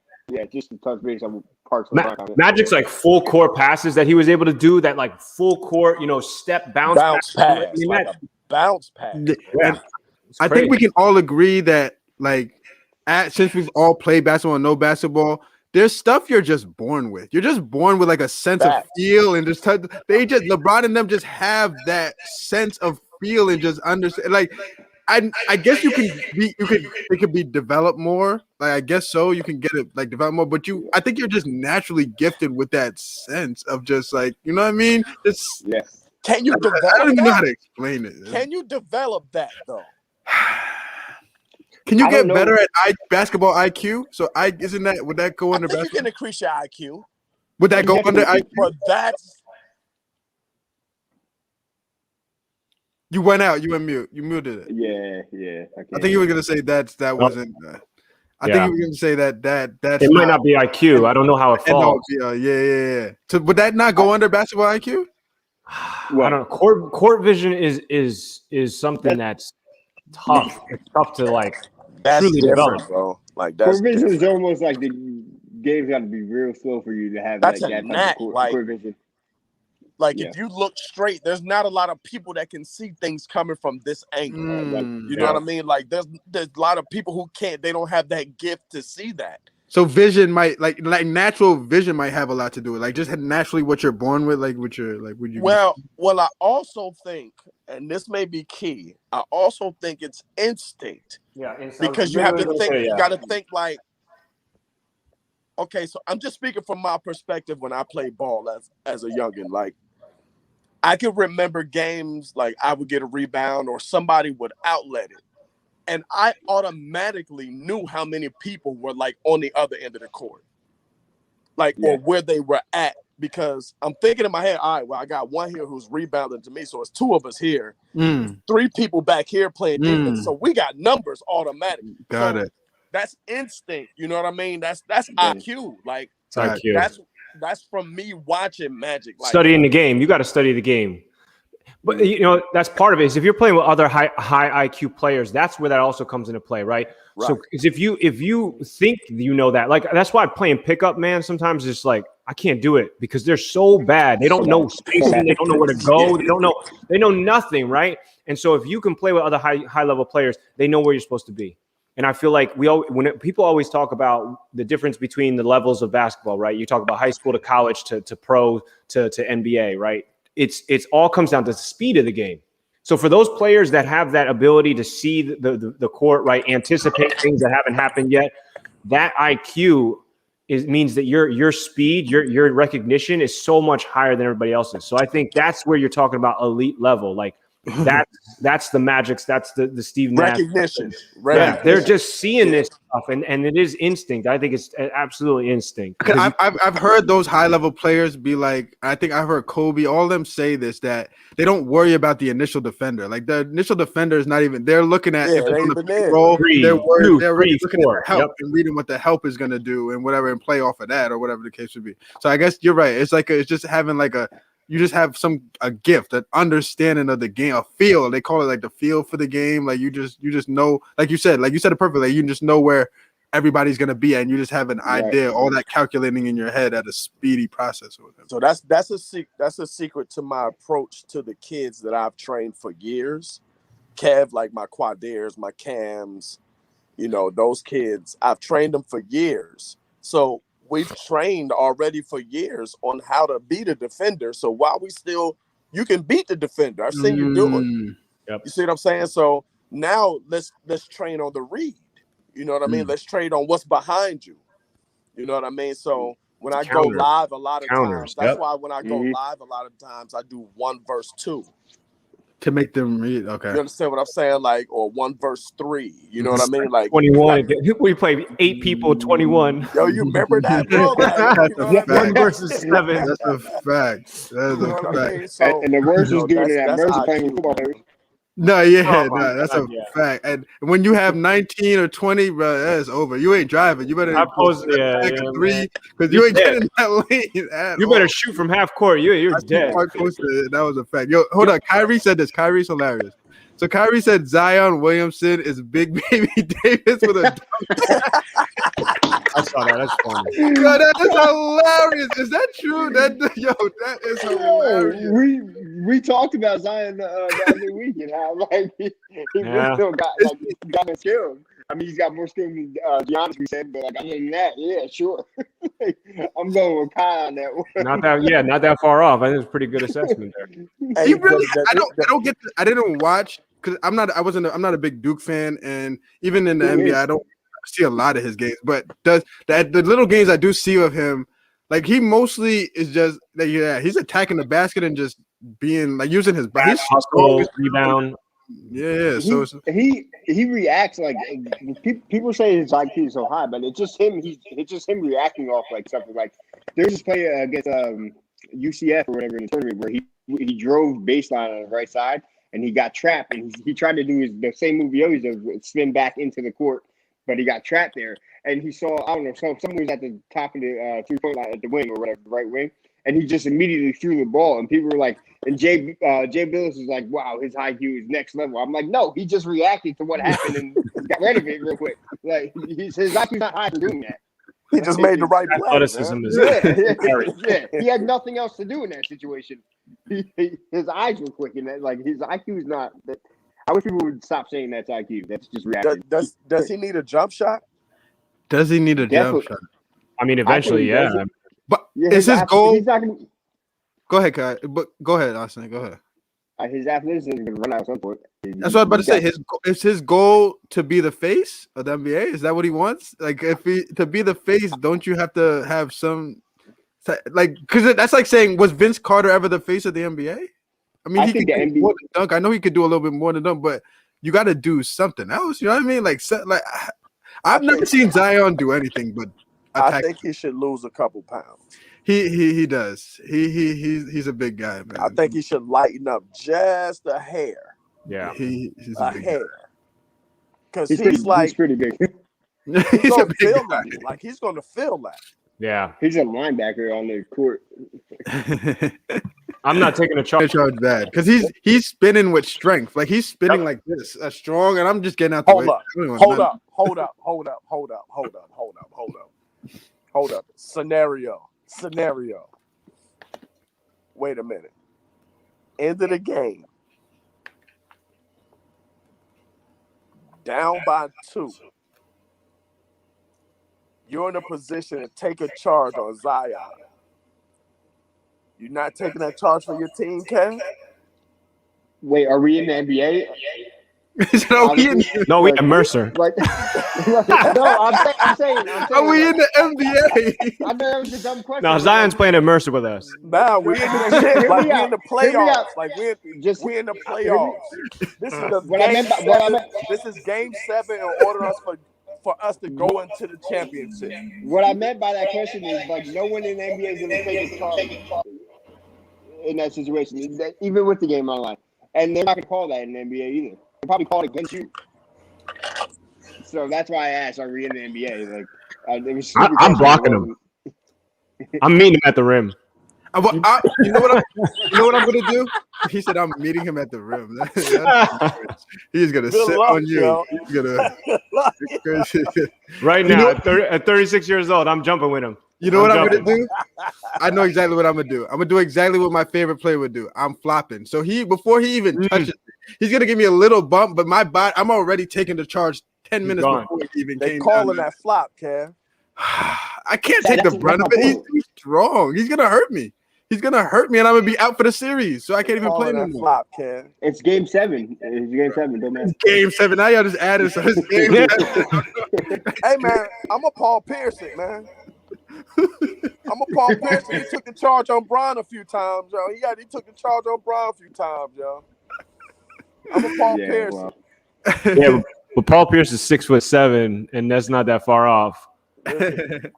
just to touch base on Park's Magic's like full court passes that he was able to do. That like full court, step bounce pass. Like a bounce pass. Yeah. I think we can all agree that since we've all played basketball and know basketball, there's stuff you're just born with. You're just born with like a sense of feel and just LeBron and them just have that sense of feel and just understand. Like I guess it could be developed more. Like I guess so. You can get it like developed more, but I think you're just naturally gifted with that sense of just like, you know what I mean? Can you develop I don't even know how to explain it. Can you develop that though? Can you get better at basketball IQ? So would that go under basketball? You can increase your IQ. Would that go under IQ? But that's You went out. You went mute. You muted it. Yeah. I think you were gonna say that wasn't. I think you were gonna say that's. It might not be IQ. I don't know how it falls. Yeah. So would that not go under basketball IQ? Well, I don't know. Court vision is something that's tough. It's tough to truly develop, bro. Like court vision is almost like the game's got to be real slow for you to have that type of court vision. Like if you look straight, there's not a lot of people that can see things coming from this angle. You know what I mean? Like there's a lot of people who can't. They don't have that gift to see that. So vision might like natural vision might have a lot to do with like just naturally what you're born with, like what you're like would you well, I also think, and this may be key, I also think it's instinct. Yeah, because you have to think, you got to think like, okay, so I'm just speaking from my perspective when I played ball as a youngin'. Like, I can remember games like I would get a rebound or somebody would outlet it, and I automatically knew how many people were like on the other end of the court, like or where they were at, because I'm thinking in my head, all right, well, I got one here who's rebounding to me, so it's two of us here, 3 people back here playing defense, so we got numbers automatically. Got it. That's instinct, you know what I mean? That's IQ. Like IQ. That's from me watching Magic. Like, studying the game. You got to study the game. But you know, that's part of it. Is if you're playing with other high IQ players, that's where that also comes into play, right? So because if you think you know that, like that's why playing pickup, man, sometimes it's like I can't do it because they're so bad. They don't know spacing, they don't know where to go, they know nothing, right? And so if you can play with other high level players, they know where you're supposed to be. And I feel like people always talk about the difference between the levels of basketball, right? You talk about high school to college to pro to NBA, right? It's all comes down to the speed of the game. So for those players that have that ability to see the court, right, anticipate things that haven't happened yet, that IQ means that your speed, your recognition is so much higher than everybody else's. So I think that's where you're talking about elite level, like. That's the Magic's. That's the Steve Nash recognition. Yeah, they're just seeing this stuff, and it is instinct. I think it's absolutely instinct. I've heard those high level players be like, I think I've heard Kobe, all of them say this, that they don't worry about the initial defender. Like the initial defender is not even. They're looking at if it's on the pick roll. They're worried. They're already looking at help and reading what the help is going to do and whatever, and play off of that or whatever the case would be. So I guess you're right. It's like it's just having like you just have a gift, an understanding of the game, a feel. They call it like the feel for the game. Like you just know, like you said it perfectly. Like you just know where everybody's gonna be, and you just have an idea. All that calculating in your head at a speedy process. So that's a secret to my approach to the kids that I've trained for years. Kev, like my Quadaires, my Cams, you know, those kids. I've trained them for years. So we've trained already for years on how to beat a defender. So while you can beat the defender. I've seen you do it. Yep. You see what I'm saying? So now let's train on the read. You know what I mean? Let's train on what's behind you. You know what I mean? So when I go live a lot of times, that's why when I go live a lot of times I do 1 verse 2. To make them read, okay. You understand what I'm saying? Like, or 1 verse 3. You know what I mean? Like 21. We played 8 people, 21. Yo, you remember that, bro? Like, 1 versus 7. That's a fact. That is a fact. I mean? So, and the worst is doing it at Mercy playing with football players. No, that's a fact. And when you have 19 or 20, bro, that's over. You ain't driving. You better post 3 because you ain't getting that lane at You all. better shoot from half court. You're dead. That was a fact. Yo, hold on. Kyrie said this. Kyrie's hilarious. So Kyrie said Zion Williamson is Big Baby Davis with a I saw that. That's funny. Yo, that is hilarious. Is that true? That is hilarious. We talked about Zion the other week and how like he still got his skills. I mean, he's got more skills than Giannis, we said, but like other than that, yeah, sure. I'm going with Kai on that one. Not that far off. I think it's a pretty good assessment there. He really, I don't get. I didn't watch because I'm not a big Duke fan, and even in the NBA, I don't see a lot of his games. But the little games I do see of him, like he mostly is just he's attacking the basket and just being like using his body, hustle, rebound. Yeah, so he reacts like people say his IQ is so high, but it's just him. It's just him reacting off like something. Like there's this play against UCF or whatever in the tournament where he drove baseline on the right side and he got trapped and he tried to do the same move he always does, spin back into the court, but he got trapped there and he saw someone was at the top of the 3-point line at the wing or whatever, the right wing. And he just immediately threw the ball, and people were like, and Jay Billis was like, "Wow, his IQ is next level." I'm like, "No, he just reacted to what happened and got rid of it real quick. Like his IQ's not high for doing that. He just made the right play. Athleticism is He had nothing else to do in that situation. His eyes were quick, and that like his IQ is not. I wish people would stop saying that's IQ. That's just reacting. Does he need a jump shot? Does he need a jump Definitely. shot? I mean, eventually, he yeah. does it. But Yeah, is his goal? He's not gonna. Go ahead, Kai. But go ahead, Austin. Go ahead. His athleticism is gonna run out at some point. That's what I was about to say. Is his goal to be the face of the NBA? Is that what he wants? Like, if he to be the face, don't you have to have some like? Because that's like saying, was Vince Carter ever the face of the NBA? I mean, he could do more than dunk. I know he could do a little bit more than dunk, but you got to do something else. You know what I mean? Like I've never seen Zion do anything but attack. I think he should lose a couple pounds. He does. He's a big guy, man. I think he should lighten up just a hair. Yeah, he's a big hair. Because he's pretty big. He's gonna feel that. Like he's gonna feel that. Yeah, he's a linebacker on the court. I'm not taking a charge. Bad because he's spinning with strength. Like he's spinning like this, strong, and I'm just getting out the way. Hold up. Scenario. Wait a minute. End of the game. Down by 2. You're in a position to take a charge on Zion. You're not taking that charge for your team, Ken? Wait, are we in the NBA? No, we have Mercer. Like, no, I'm saying. Are we in the NBA? I know that was a dumb question. No, Zion's playing at Mercer with us. Nah, we in the shit. Like we in the playoffs. Like we in the playoffs. This is This is game 7 in order for us to go into the championship. What I meant by that question is like no one in the NBA is going to take a charge in that situation, even with the game online, and they're not going to call that in the NBA either. They'll probably call it against you. So that's why I asked, are we in the NBA? Like, I'm blocking him. I'm meeting him at the rim. You know what I'm gonna do? He said I'm meeting him at the rim. He's gonna sit on you. Yo. He's gonna right now at 36 years old. I'm jumping with him. You know what I'm gonna do? I know exactly what I'm gonna do. I'm gonna do exactly what my favorite player would do. I'm flopping. So before he even touches me, he's gonna give me a little bump, but I'm already taking the charge 10 minutes before he even came. They calling that flop, Kev. I can't take the brunt of it. He's too strong. He's gonna hurt me. He's gonna hurt me, and I'm gonna be out for the series, so I can't even play no more. Flop, Kev. It's game 7. It's game 7. Don't matter. Game 7. Now y'all just added so it's game 7. Hey man, I'm a Paul Pierce, man. I'm a Paul Pierce. He took the charge on Bron a few times, yo. He took the charge on Bron a few times, yo. I'm a Paul Pierce. Well. Yeah, but Paul Pierce is 6'7", and that's not that far off. I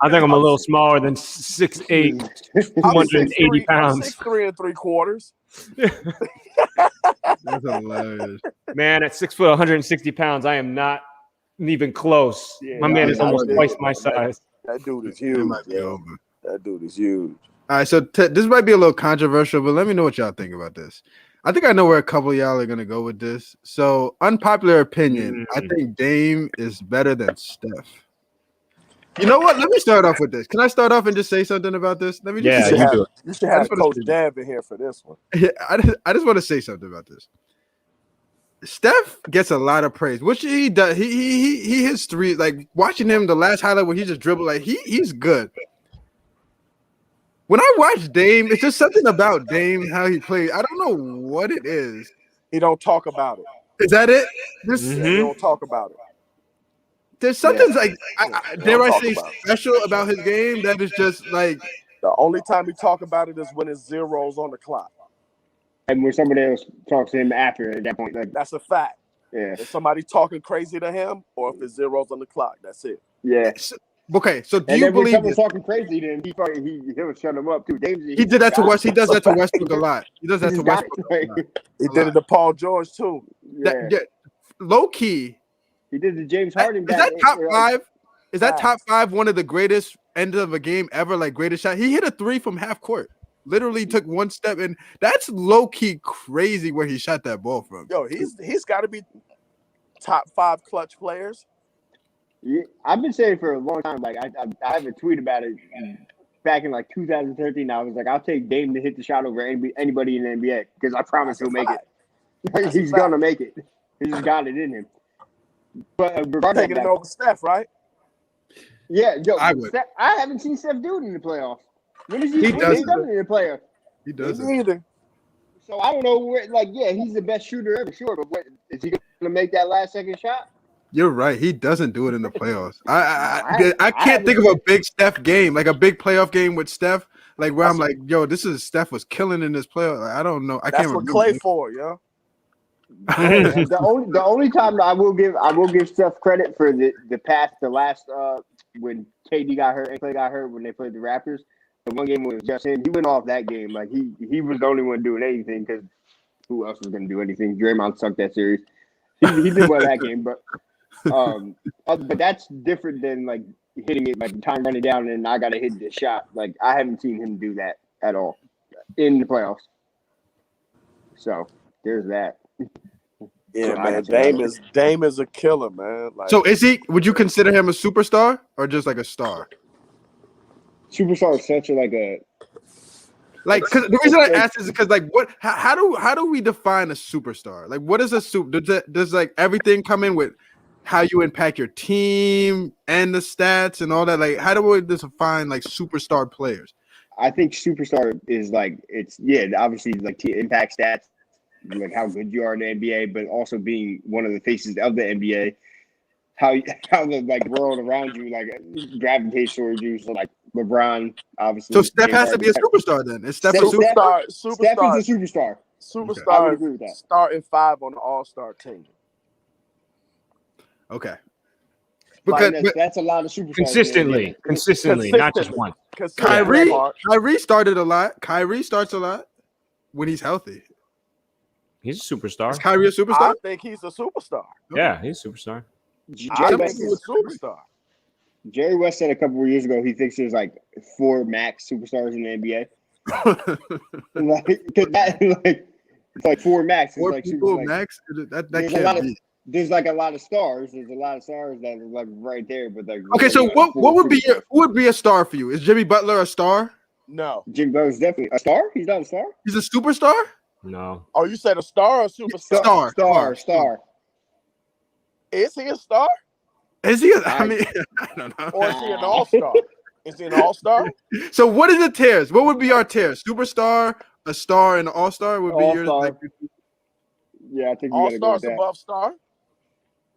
think I'm a little smaller than 6'8", 280 pounds. 6'3" 3/4. That's hilarious. Man, at 6 foot, 160 pounds, I am not even close. Yeah, my man is almost twice my size. That dude is huge. That dude is huge. All right, so this might be a little controversial, but let me know what y'all think about this. I think I know where a couple of y'all are going to go with this. So, unpopular opinion, I think Dame is better than Steph. You know what? Let me start off with this. Can I start off and just say something about this? Let me just you should have Coach Dab in here for this one. Yeah, I just want to say something about this. Steph gets a lot of praise, which he does. He hits 3. Like watching him, the last highlight where he just dribbled, like he's good. When I watch Dame, it's just something about Dame, how he plays. I don't know what it is. He don't talk about it. Is that it? He don't talk about it. There's something dare I say special about his game that is just like the only time he talk about it is when it's zeros on the clock. And when somebody else talks to him after at that point, like that's a fact. Yeah. If somebody talking crazy to him, or if it's zeros on the clock, that's it. Yeah. Okay, so do and you believe someone's talking crazy, then he'll shut him up too. He did that to West. He does that to Westbrook a lot. He does that to Westbrook. He did it to Paul George too. Low key. He did the James Harden. Is that top 5? Is that top 5 one of the greatest end of a game ever? Like greatest shot. He hit a 3 from half court. Literally took one step, and that's low key crazy where he shot that ball from. Yo, he's got to be top 5 clutch players. Yeah, I've been saying for a long time. Like I have a tweet about it back in like 2013. I was like, I'll take Dame to hit the shot over anybody in the NBA because I promise he'll make it. He's gonna make it. He's got it in him. But taking it over Steph, right? Yeah, yo, I would. I haven't seen Steph do it in the playoffs. When is He when does he's done it in the playoffs? He Me doesn't. neither. So I don't know where. Like, yeah, he's the best shooter ever, sure, but what is he gonna make that last second shot? You're right. He doesn't do it in the playoffs. I I can't think of a big Steph game, like a big playoff game with Steph, like where I'm like, yo, this is Steph was killing in this playoff. Like, I don't know. I That's can't what remember. Clay for, yo. The only time I will give Steph credit for the last when KD got hurt and Clay got hurt when they played the Raptors. The one game was just him. He went off that game like he was the only one doing anything because who else was going to do anything? Draymond sucked that series. He did well that game, but that's different than like hitting it like time running down and I got to hit this shot. Like I haven't seen him do that at all in the playoffs. So there's that. Yeah, So man. Dame is a killer, man. Like, So is he? Would you consider him a superstar or just like a star? Superstar is such a Like, cause the reason I ask is because, like, what? How do we define a superstar? Like, what is a super? Does like everything come in with how you impact your team and the stats and all that? Like, how do we define like superstar players? I think superstar is like obviously like impact stats, like how good you are in the NBA, but also being one of the faces of the NBA. How the like world around you like gravitates towards you. So like LeBron, obviously. So Steph has to be a superstar then. Is Steph a superstar? Steph is a superstar. Superstar. I would agree with that. Starting 5 on the All-Star team. Okay. Because But that's a lot of superstars. Consistently, not just one. Kyrie started a lot. Kyrie starts a lot when he's healthy. He's a superstar. Is Kyrie a superstar? I think he's a superstar. Yeah, he's a superstar. I think he's a superstar. Jerry West said a couple of years ago he thinks there's like 4 max superstars in the NBA. It's like 4 max. It's 4 like people super, max. That can't be. There's like a lot of stars. There's a lot of stars that are like right there, but like Okay, so what would be a star for you? Is Jimmy Butler a star? No. Jimmy Butler's definitely a star. He's not a star. He's a superstar? No. Oh, you said a star or a superstar? Star. Is he a star? Is he? I mean, I don't know. Or is he an all-star? Is he an all-star? So what is the tiers? What would be our tiers? Superstar, a star, and an all-star would be yours. All-star. Yeah, I think we gotta go with All-stars that. above star?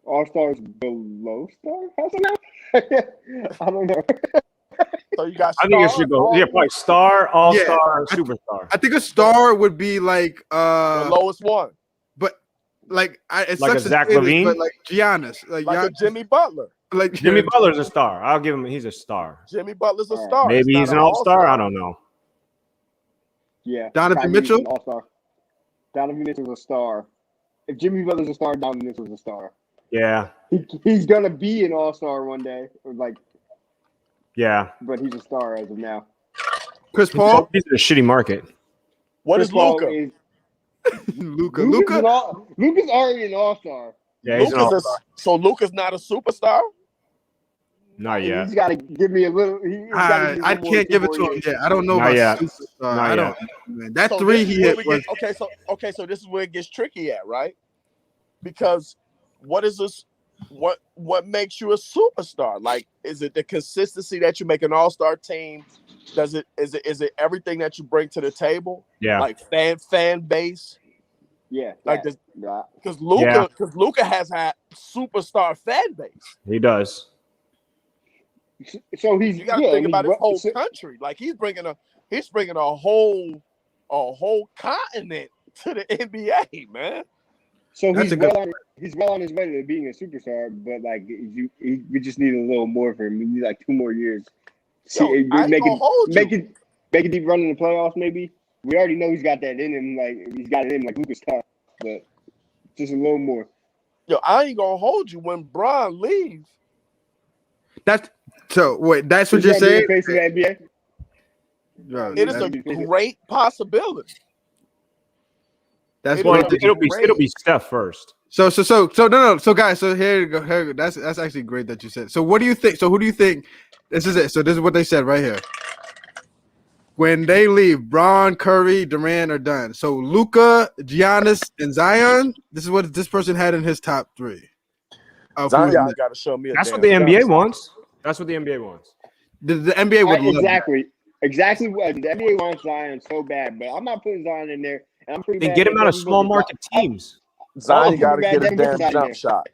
All-stars below star? How's it I don't know. So you got I think it should go. Yeah, probably star, all-star, superstar. I think a star would be like the lowest one. but like it's Like a such Zach thing, LaVine? but like Giannis, Like Giannis, a Jimmy Butler. like Jimmy Butler's a star. I'll give him. He's a star. Jimmy Butler's a star. Maybe he's an all-star. I don't know. Yeah. Donovan Kyrie's Mitchell? an all-star. Donovan Mitchell's a star. If Jimmy Butler's a star, Donovan Mitchell's a star. Yeah. He's gonna be an all-star one day. Like, Yeah. but he's a star as of now. Chris Paul, He's in a shitty market. What Chris is Paul Luka? Luka. Luka's already an all-star. Yeah, he's an all-star. So Luka's not a superstar? Not yet. He's got to give me a little. I can't give it to him yet. I don't know Not about yet. superstar. Not I don't. yet. Man. That So 3 this he is where hit we was get- so this is where it gets tricky at, right? Because what is this? What makes you a superstar? Like, is it the consistency that you make an all-star team? Is it everything that you bring to the table? Yeah. Like fan base? Yeah. Like that, this, because Luka has had superstar fan base. He does. So he's You got to think about his whole country. Like he's bringing a whole continent to the NBA, man. So That's he's well on his way to being a superstar, but like we just need a little more for him. We need like 2 more years. Yo, I ain't gonna hold you. Make a deep run in the playoffs, maybe. We already know he's got that in him. Like he's got it in him like Luka's tough, but just a little more. Yo, I ain't gonna hold you when Bron leaves. that's so. Wait, that's what He's you're gonna be saying? the face of the NBA. Bro, It is a great possibility. that's it what is. It'll be Steph first. So no. So guys, so here you go. Here you go. That's actually great that you said. So what do you think? So who do you think? This is it. So this is what they said right here. When they leave, Bron, Curry, Durant are done. So Luka, Giannis, and Zion. This is what this person had in his top 3. Zion got to show me. That's what the NBA wants. That's what the NBA wants. The NBA would love Exactly what the NBA wants Zion so bad, but I'm not putting Zion in there. And I'm pretty And bad get him out of Devin small Booker. market teams. Zion got to Bad get a Devin Booker's damn out of jump there. shot.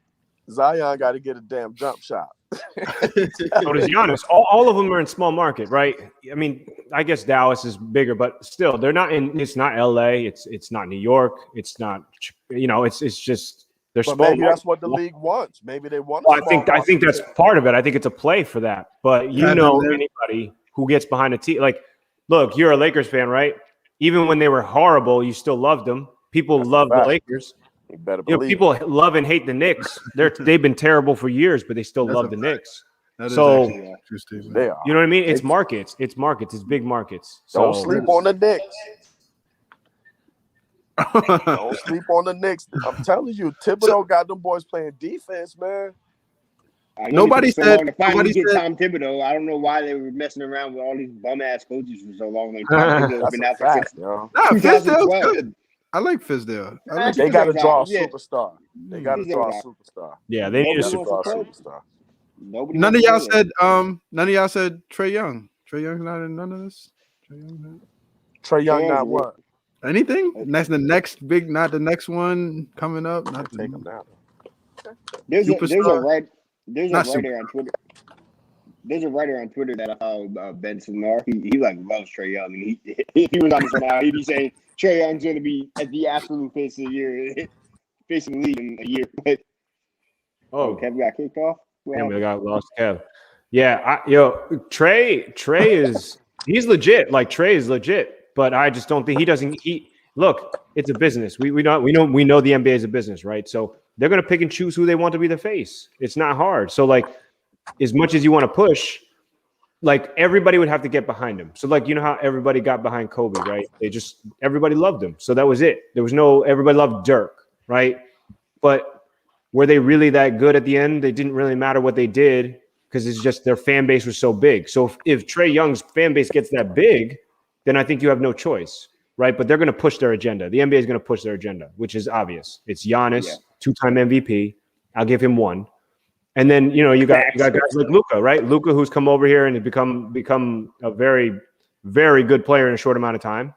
Zion got to get a damn jump shot. So does Giannis. All of them are in small market, right? I mean, I guess Dallas is bigger, but still, they're not in. It's not LA. It's not New York. It's not. It's just they're But small. maybe market. that's what the league wants. Maybe they want. Well, I think that's part of it. I think it's a play for that. But anybody who gets behind a team, like, look, you're a Lakers fan, right? Even when they were horrible, you still loved them. People love the Lakers. You better believe. People love and hate the Knicks. They've been terrible for years, but they still love the Knicks. So true statement. They are. you know what I mean? It's markets. It's markets. It's big markets. So Don't sleep on the Knicks. Don't sleep on the Knicks. I'm telling you, Thibodeau got them boys playing defense, man. Nobody said Tom Thibodeau. I don't know why they were messing around with all these bum ass coaches for so long. Like, Tom Thibodeau's been out Fact, since yo. Nah, Fizdale's 2012. good. I like Fizdale. They got to draw a Yeah. superstar. They got to draw a superstar. yeah, they need They a got to super. draw a superstar. Nobody None of wants y'all to said none of y'all said Trae Young. Trae Young's not in none of this. Trae Young not what? Anything? That's the next big, not the next one coming up. Not Take him down. There's a Superstar. writer on Twitter. There's a writer on Twitter that Ben Sinar. He like loves Trae Young. And he was on this now. He'd be saying Trae Young's going to be at the absolute face of the year, facing the league in a year. But Kevin got kicked off. Damn, we got lost Kev. Yeah, Trey is he's legit. Like Trey is legit, but I just don't think he doesn't. Look, it's a business. We know the NBA is a business, right? So they're gonna pick and choose who they want to be the face. It's not hard. So like, as much as you want to push, like everybody would have to get behind him. So like, you know how everybody got behind Kobe, right? Everybody loved him. So that was it. Everybody loved Dirk, right? But were they really that good at the end? They didn't really matter what they did because it's just their fan base was so big. So if Trae Young's fan base gets that big, then I think you have no choice, right? But they're going to push their agenda. The NBA is going to push their agenda, which is obvious. It's Giannis, two-time MVP. I'll give him one. And then, you got guys like Luka, right? Luka, who's come over here and has become a very, very good player in a short amount of time.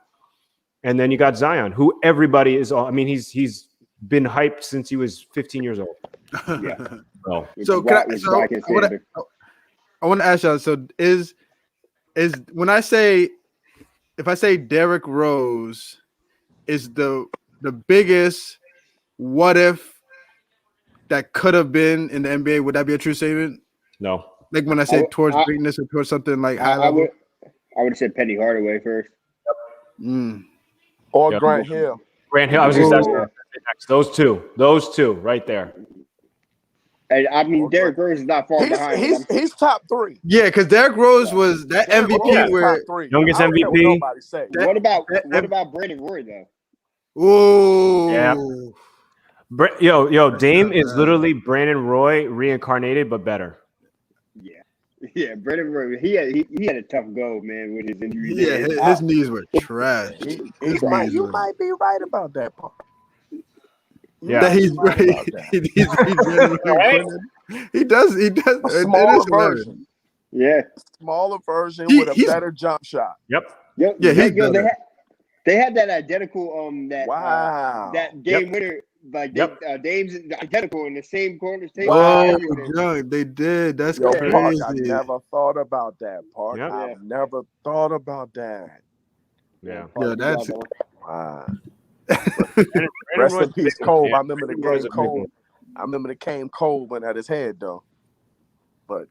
And then you got Zion, who everybody is all. I mean, he's been hyped since he was 15 years old. Yeah. So I want to ask y'all. So is when if I say Derrick Rose is the biggest what if that could have been in the NBA, would that be a true statement? No. Like when I say towards greatness or towards something like high level? I would have said Penny Hardaway first. Or Grant Hill. Grant Hill. I was just asking next. Those two right there. And I mean, Derrick Rose is not far behind. He's top three. Yeah, because Derrick Rose was that MVP where youngest MVP. What about Brandon Roy though? Ooh. Yeah. Dame is literally Brandon Roy reincarnated, but better. Yeah, Brandon Roy. He had a tough go, man, with his injury. Yeah, his knees were trash. You might be right about that part. Yeah, that he's right. He does. A smaller version. Yeah, smaller version with a better jump shot. Yep. Yeah, they had that identical that game winner. Like Dame's identical in the same corner. Wow, they did. That's crazy. Park, I never thought about that, Park. Yep. I've never thought about that. Yeah, that's wow. Rest in peace, Cole. I remember the game Cole. I remember the game Cole went at his head though. But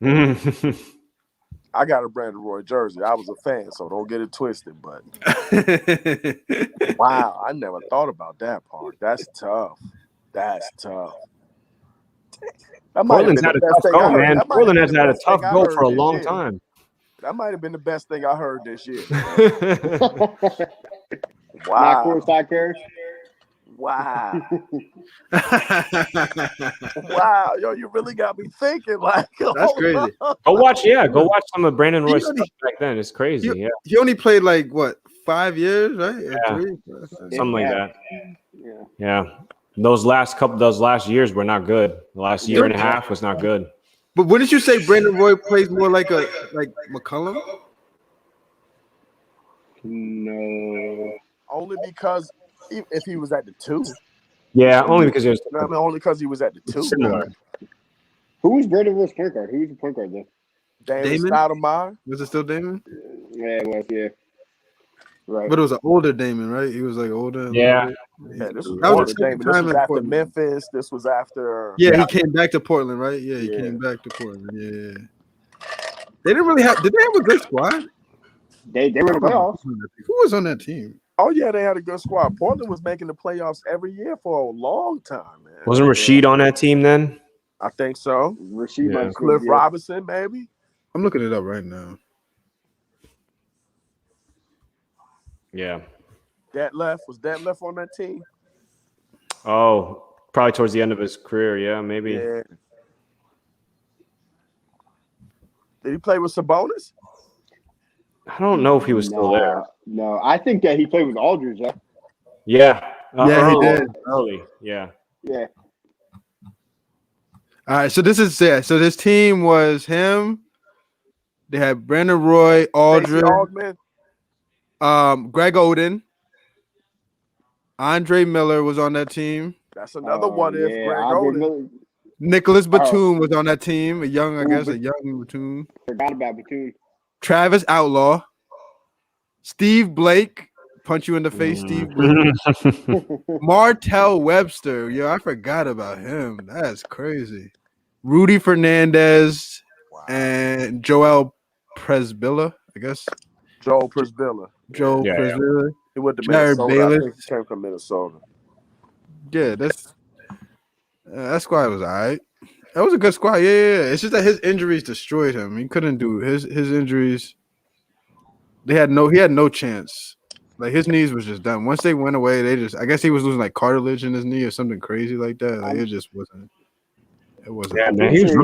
I got a Brandon Roy jersey. I was a fan, so don't get it twisted. But wow, I never thought about that part. That's tough. Portland's had a tough go, man. Portland has had a tough go for a long time. That might have been the best thing I heard this year. Wow. Not courtside carry. Wow. Wow, yo, you really got me thinking. Like, that's crazy. Go watch some of Brandon Roy's stuff back then. It's crazy. He only played like what, 5 years, right? Yeah. Something like that. Yeah. Those last years were not good. The last year and a half was not good. But wouldn't you say Brandon Roy plays more like McCollum? No. Only because if he was at the 2. Yeah, only because there's I mean, only because he was at the 2. similar. Who was Brandon Roy's point guard? Who was the point guard then? Damon Stoudemire. Was it still Damon? Yeah, it was. Yeah. Right. But it was an older Damon, right? He was like older. Yeah. Yeah, this was That was older the second Damon. This time was in after Portland. Memphis. This was after. Yeah, he came back to Portland, right? Yeah, he came back to Portland. Yeah. They didn't really have. Did they have a good squad? They were in the playoffs. Who was on that team? Oh yeah, they had a good squad. Portland was making the playoffs every year for a long time, man. Wasn't Rasheed on that team then? I think so. Rasheed Cliff Robinson, maybe. I'm looking it up right now. Yeah. Was Detlef on that team? Oh, probably towards the end of his career. Yeah, maybe. Yeah. Did he play with Sabonis? I don't know if he was still there. No, I think that he played with Aldridge. Yeah. Yeah, he did. Early. Yeah. Yeah. All right, so this team was him. They had Brandon Roy, Aldridge, Greg Oden, Andre Miller was on that team. That's another one. If Greg Oden. Nicholas Batum was on that team. A young Batum. Forgot about Batum. Travis Outlaw, Steve Blake, punch you in the face, Steve Blake. Martell Webster, I forgot about him. That's crazy. Rudy Fernandez and Joel Presbilla, I guess. Joel Presbilla. Presbilla. He went to Jared Minnesota. Bayless. I think he came from Minnesota. Yeah, that squad was all right. That was a good squad. Yeah. It's just that his injuries destroyed him. He couldn't do his injuries. He had no chance. Like his knees was just done. Once they went away, I guess he was losing like cartilage in his knee or something crazy like that. Like it just wasn't. It wasn't. Yeah, man. He was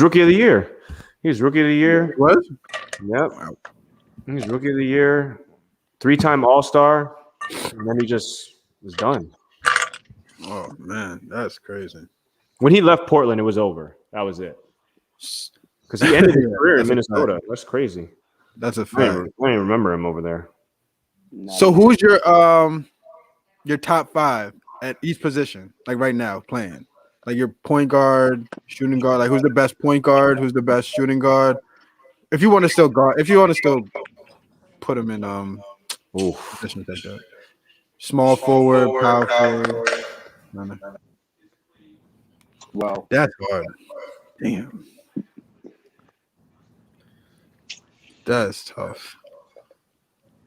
rookie of the year. He was rookie of the year. What? Yep. He was rookie of the year. 3-time All-Star. And then he just was done. Oh man, that's crazy. When he left Portland, it was over. That was it. Because he ended his career in Minnesota. That's crazy. That's a I fact. don't even remember him over there. So who's your top 5 at each position? Like right now, playing. Like your point guard, shooting guard. Like who's the best point guard? Who's the best shooting guard? If you want to still put him in positions like that. Small forward, power forward. Well, that's hard. Damn. That's tough.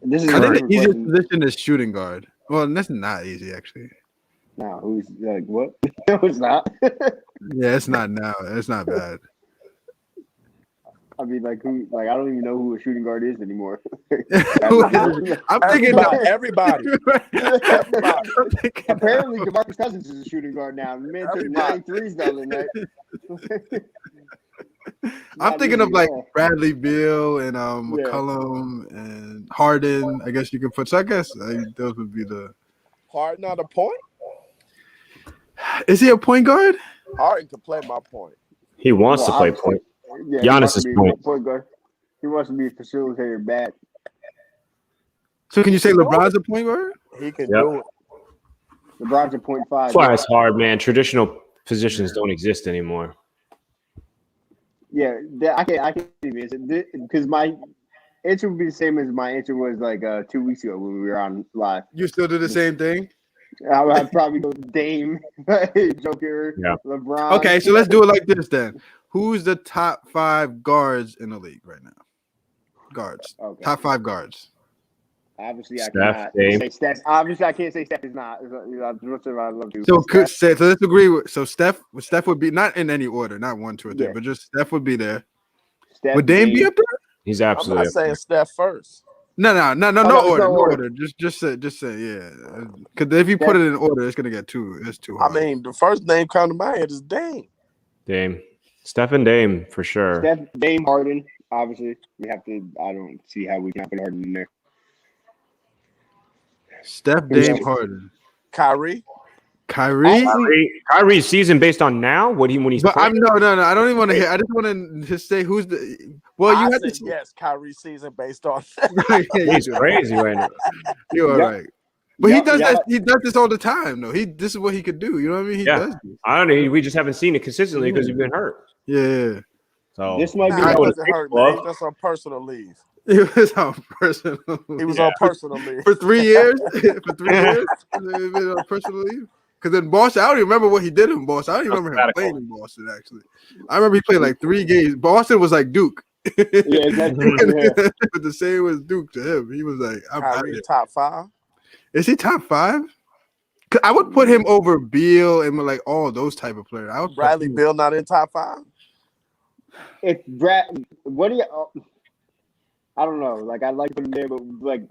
I think the easiest position is shooting guard. Well, that's not easy actually. No, who's like what? No, it's not. Yeah, it's not now. It's not bad. I mean, like who? Like I don't even know who a shooting guard is anymore. I'm thinking about everybody. Apparently, DeMarcus Cousins is a shooting guard now. The man took 9 threes the other night. I'm thinking of like Bradley Beal and McCollum and Harden. I guess you could put. So I guess those would be the. Harden on the point. Is he a point guard? Harden can play my point. He wants to play point. Yeah, Giannis is point guard. He wants to be a facilitator back. So can you say LeBron's a point guard? He can do it. LeBron's a 0.5. That's why it's hard, man. Traditional positions don't exist anymore. Yeah, I can't even answer because my answer would be the same as my answer was like 2 weeks ago when we were on live. You still do the same thing? I'd probably go Dame, Joker, LeBron. Okay, so let's do it like this then. Who's the top 5 guards in the league right now? Guards. Okay. Top 5 guards. Obviously, I Steph, cannot say Steph. Obviously, I can't say Steph is not. I'd love to. So let's agree with. So Steph would be not in any order, not 1, 2, or 3, but just Steph would be there. Steph, would Dame be up there? He's absolutely. I'm not saying Steph first. No order. Just say, yeah. Because if you put it in order, it's gonna get it's too hard. I mean, the first name come to my head is Dame. Steph and Dame for sure. Steph, Dame, Harden. Obviously, we have to. I don't see how we can put Harden in there. Steph, Dame, Harden, Kyrie. Kyrie. Kyrie's season based on now when he's. But I'm no. I don't even want to hear. I just want to say who's the. Well, you have to. Yes, Kyrie season based on. He's crazy right now. You're right. But he does that. He does this all the time, though. This is what he could do. You know what I mean? He does this. I don't know. We just haven't seen it consistently because he's been hurt. Yeah. So this might be hurt. Man. That's on personal leave. He was on personal leave. He was on personal leave for 3 years. For 3 years, he been on personal leave. Because in Boston, I don't even remember what he did in Boston. I don't even remember him playing in Boston. Actually, I remember he played like 3 games. Boston was like Duke. Yeah, exactly. But the same was Duke to him. He was like, Kyrie top 5. Is he top 5? I would put him over Beal and like all those type of players. I would Bradley Beal not in top 5. If what do you? I don't know. Like I like him there, but like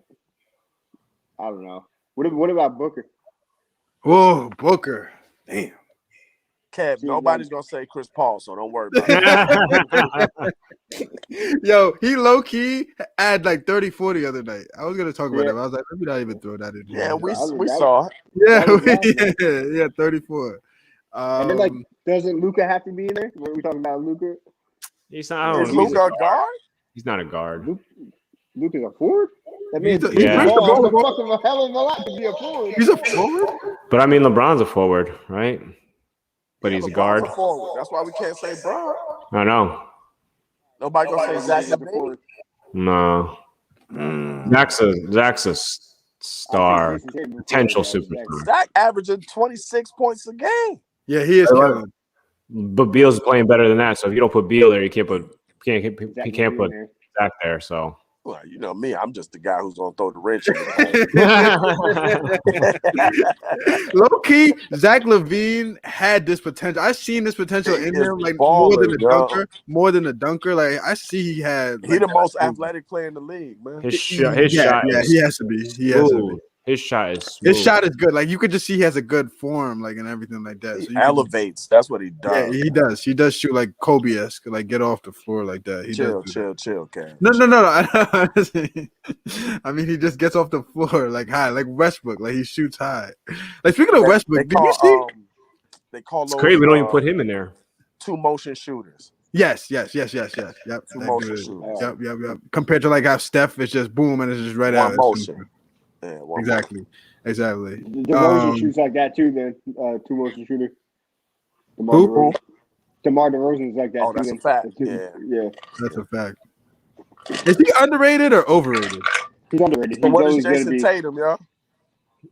I don't know. What about Booker? Whoa, Booker! Damn. Kev, nobody's gonna say Chris Paul, so don't worry about it. Yo, he low key had like 34 the other night. I was gonna talk about him. I was like, let me not even throw that in. Yeah, we saw it. Yeah, 34. And then like, doesn't Luka have to be in there? What are we talking about, Luka? He's not. Is Luka a guard? He's not a guard. Luka's a forward. That means he's a hell of a lot to be a forward. He's a forward. But I mean, LeBron's a forward, right? But he's a guard. Forward. That's why we can't say Bron. I know. Nobody gonna say Zach LaVine. No. Zach's a star, potential superstar. Zach averaging 26 points a game. Yeah, he is. But Beal's playing better than that. So if you don't put Beal there, he can't put Zach there. So. Well, you know me, I'm just the guy who's gonna throw the wrench in Low key, Zach LaVine had this potential. I seen this potential in him, like more than a dunker. Like I see he had. He the most athletic player in the league, man. His shot. Yeah, he has to be. He has to be. His shot is smooth. His shot is good. Like you could just see he has a good form, like and everything like that. He elevates. That's what he does. Yeah, he does. He does shoot like Kobe-esque, like get off the floor like that. He chill, Cam. No. I mean, he just gets off the floor like high, like Westbrook. Like he shoots high. Like speaking of Westbrook, did you see? They call those, it's crazy. We don't even put him in there. 2 motion shooters. Yes. Yep. 2 motion shooters. Yep. Compared to like how Steph is just boom and it's just right out. Motion. Yeah, exactly. DeRozan shoots like that too. Then 2 motion shooter. Who? DeMar DeRozan is like that. Oh, that's a fact. Yeah, that's a fact. Is he underrated or overrated? He's underrated. So what is Jason Tatum, y'all?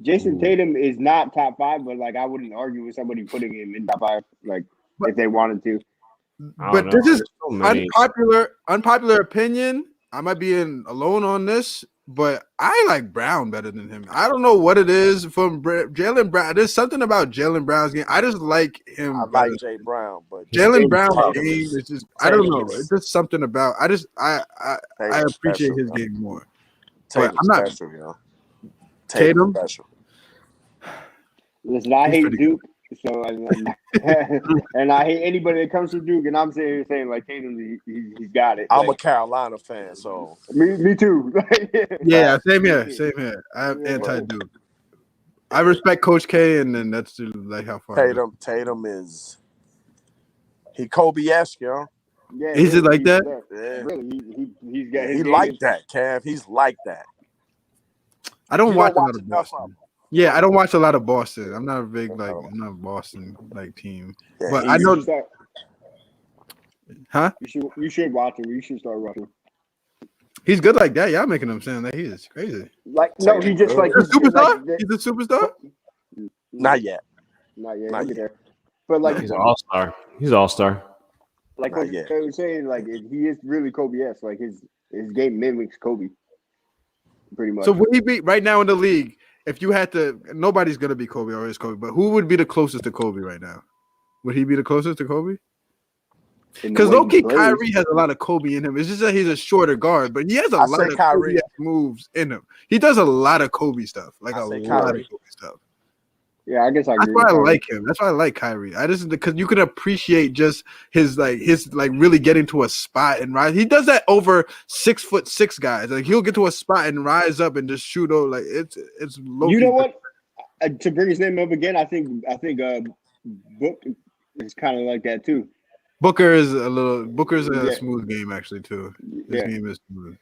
Jason Tatum is not top 5, but like I wouldn't argue with somebody putting him in top 5, like if they wanted to. But this is unpopular opinion. I might be alone on this. But I like Brown better than him. I don't know what it is from Jaylen Brown. There's something about Jaylen Brown's game. I just like him. I like Jay Brown, but Jaylen Brown's game is just I don't know. It's just something about I appreciate his game more. Tatum's I'm not special, yo. Tatum special. Listen, I hate Duke. So and I hate anybody that comes from Duke, and I'm saying like Tatum, he's got it. I'm a Carolina fan, so me too. Yeah, same here. I'm anti-Duke. I respect Coach K, and then that's like how far Tatum is. He Kobe-esque, yo. Yeah, is it like that? Yeah. Really, he's got. He like that, Cav. He's like that. I don't watch a lot of Boston. Yeah, I don't watch a lot of Boston. I'm not a big I'm not a Boston team. Yeah, but I know. Huh? You should watch him. You should start watching. He's good like that. Y'all making him sound like he is crazy. Like no, he just like he's a superstar. He's a superstar. Not yet. Not yet. But like he's an all-star. He's all-star. Like I was saying, like he is really Kobe-esque. Like his game mimics Kobe. Pretty much. So would he be right now in the league? If you had to, nobody's gonna be Kobe or is Kobe, but who would be the closest to Kobe right now? Would he be the closest to Kobe? Because low-key Kyrie has a lot of Kobe in him. It's just that he's a shorter guard, but he has a lot of Kobe moves in him. He does a lot of Kobe stuff, like a lot of Kobe stuff. Yeah, I guess I agree. That's why I like him. That's why I like Kyrie. I just because you can appreciate just his really getting to a spot and rise. He does that over 6'6" guys. Like he'll get to a spot and rise up and just shoot over. Like it's low. You know what? to bring his name up again, I think Book is kind of like that too. Booker's a smooth game actually too. His game is smooth.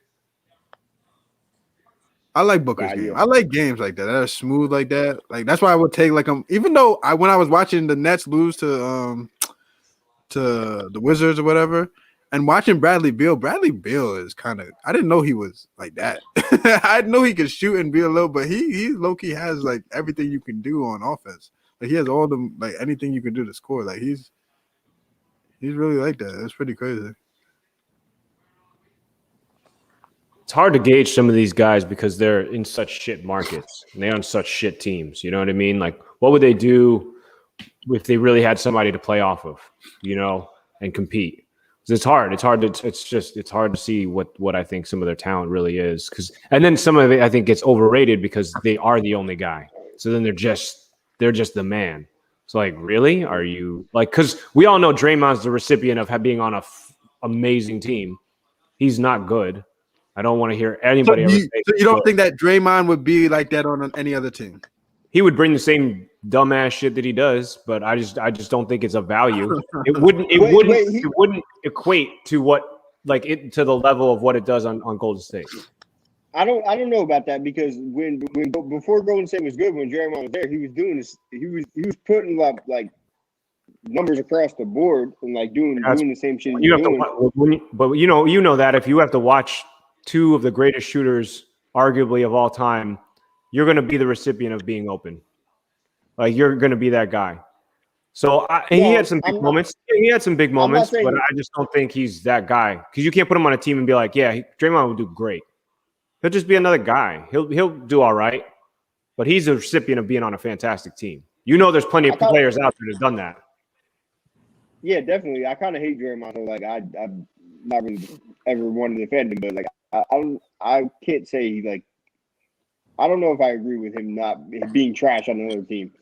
I like Booker's game. I like games like that are smooth like that. Like that's why I would take like even though when I was watching the Nets lose to the Wizards or whatever, and watching Bradley Beal is kind of I didn't know he was like that. I know he could shoot and be a little, but he low-key has like everything you can do on offense. Like he has all the like anything you can do to score. Like he's really like that. It's pretty crazy. It's hard to gauge some of these guys because they're in such shit markets and they're on such shit teams. You know what I mean? Like, what would they do if they really had somebody to play off of, and compete? Because it's hard. It's hard to see what I think some of their talent really is. And then some of it I think gets overrated because they are the only guy. So then they're just the man. It's like, really? Are you like? Because we all know Draymond's the recipient of being on a amazing team. He's not good. I don't want to hear anybody ever say. So you don't think that Draymond would be like that on any other team? He would bring the same dumbass shit that he does, but I just don't think it's of value. It wouldn't equate to to the level of what it does on Golden State. I don't know about that because when before Golden State was good, when Draymond was there, he was doing this. He was putting up like numbers across the board and like doing the same shit. But you know that if you have to watch two of the greatest shooters, arguably of all time, you're going to be the recipient of being open. Like you're going to be that guy. So he had some big moments. He had some big moments, but I just don't think he's that guy because you can't put him on a team and be like, yeah, Draymond will do great. He'll just be another guy. He'll do all right, but he's a recipient of being on a fantastic team. There's plenty of players out there that've done that. Yeah, definitely. I kind of hate Draymond. So like I'm not really ever wanted to defend him, but like I can't say like I don't know if I agree with him not being trash on another team.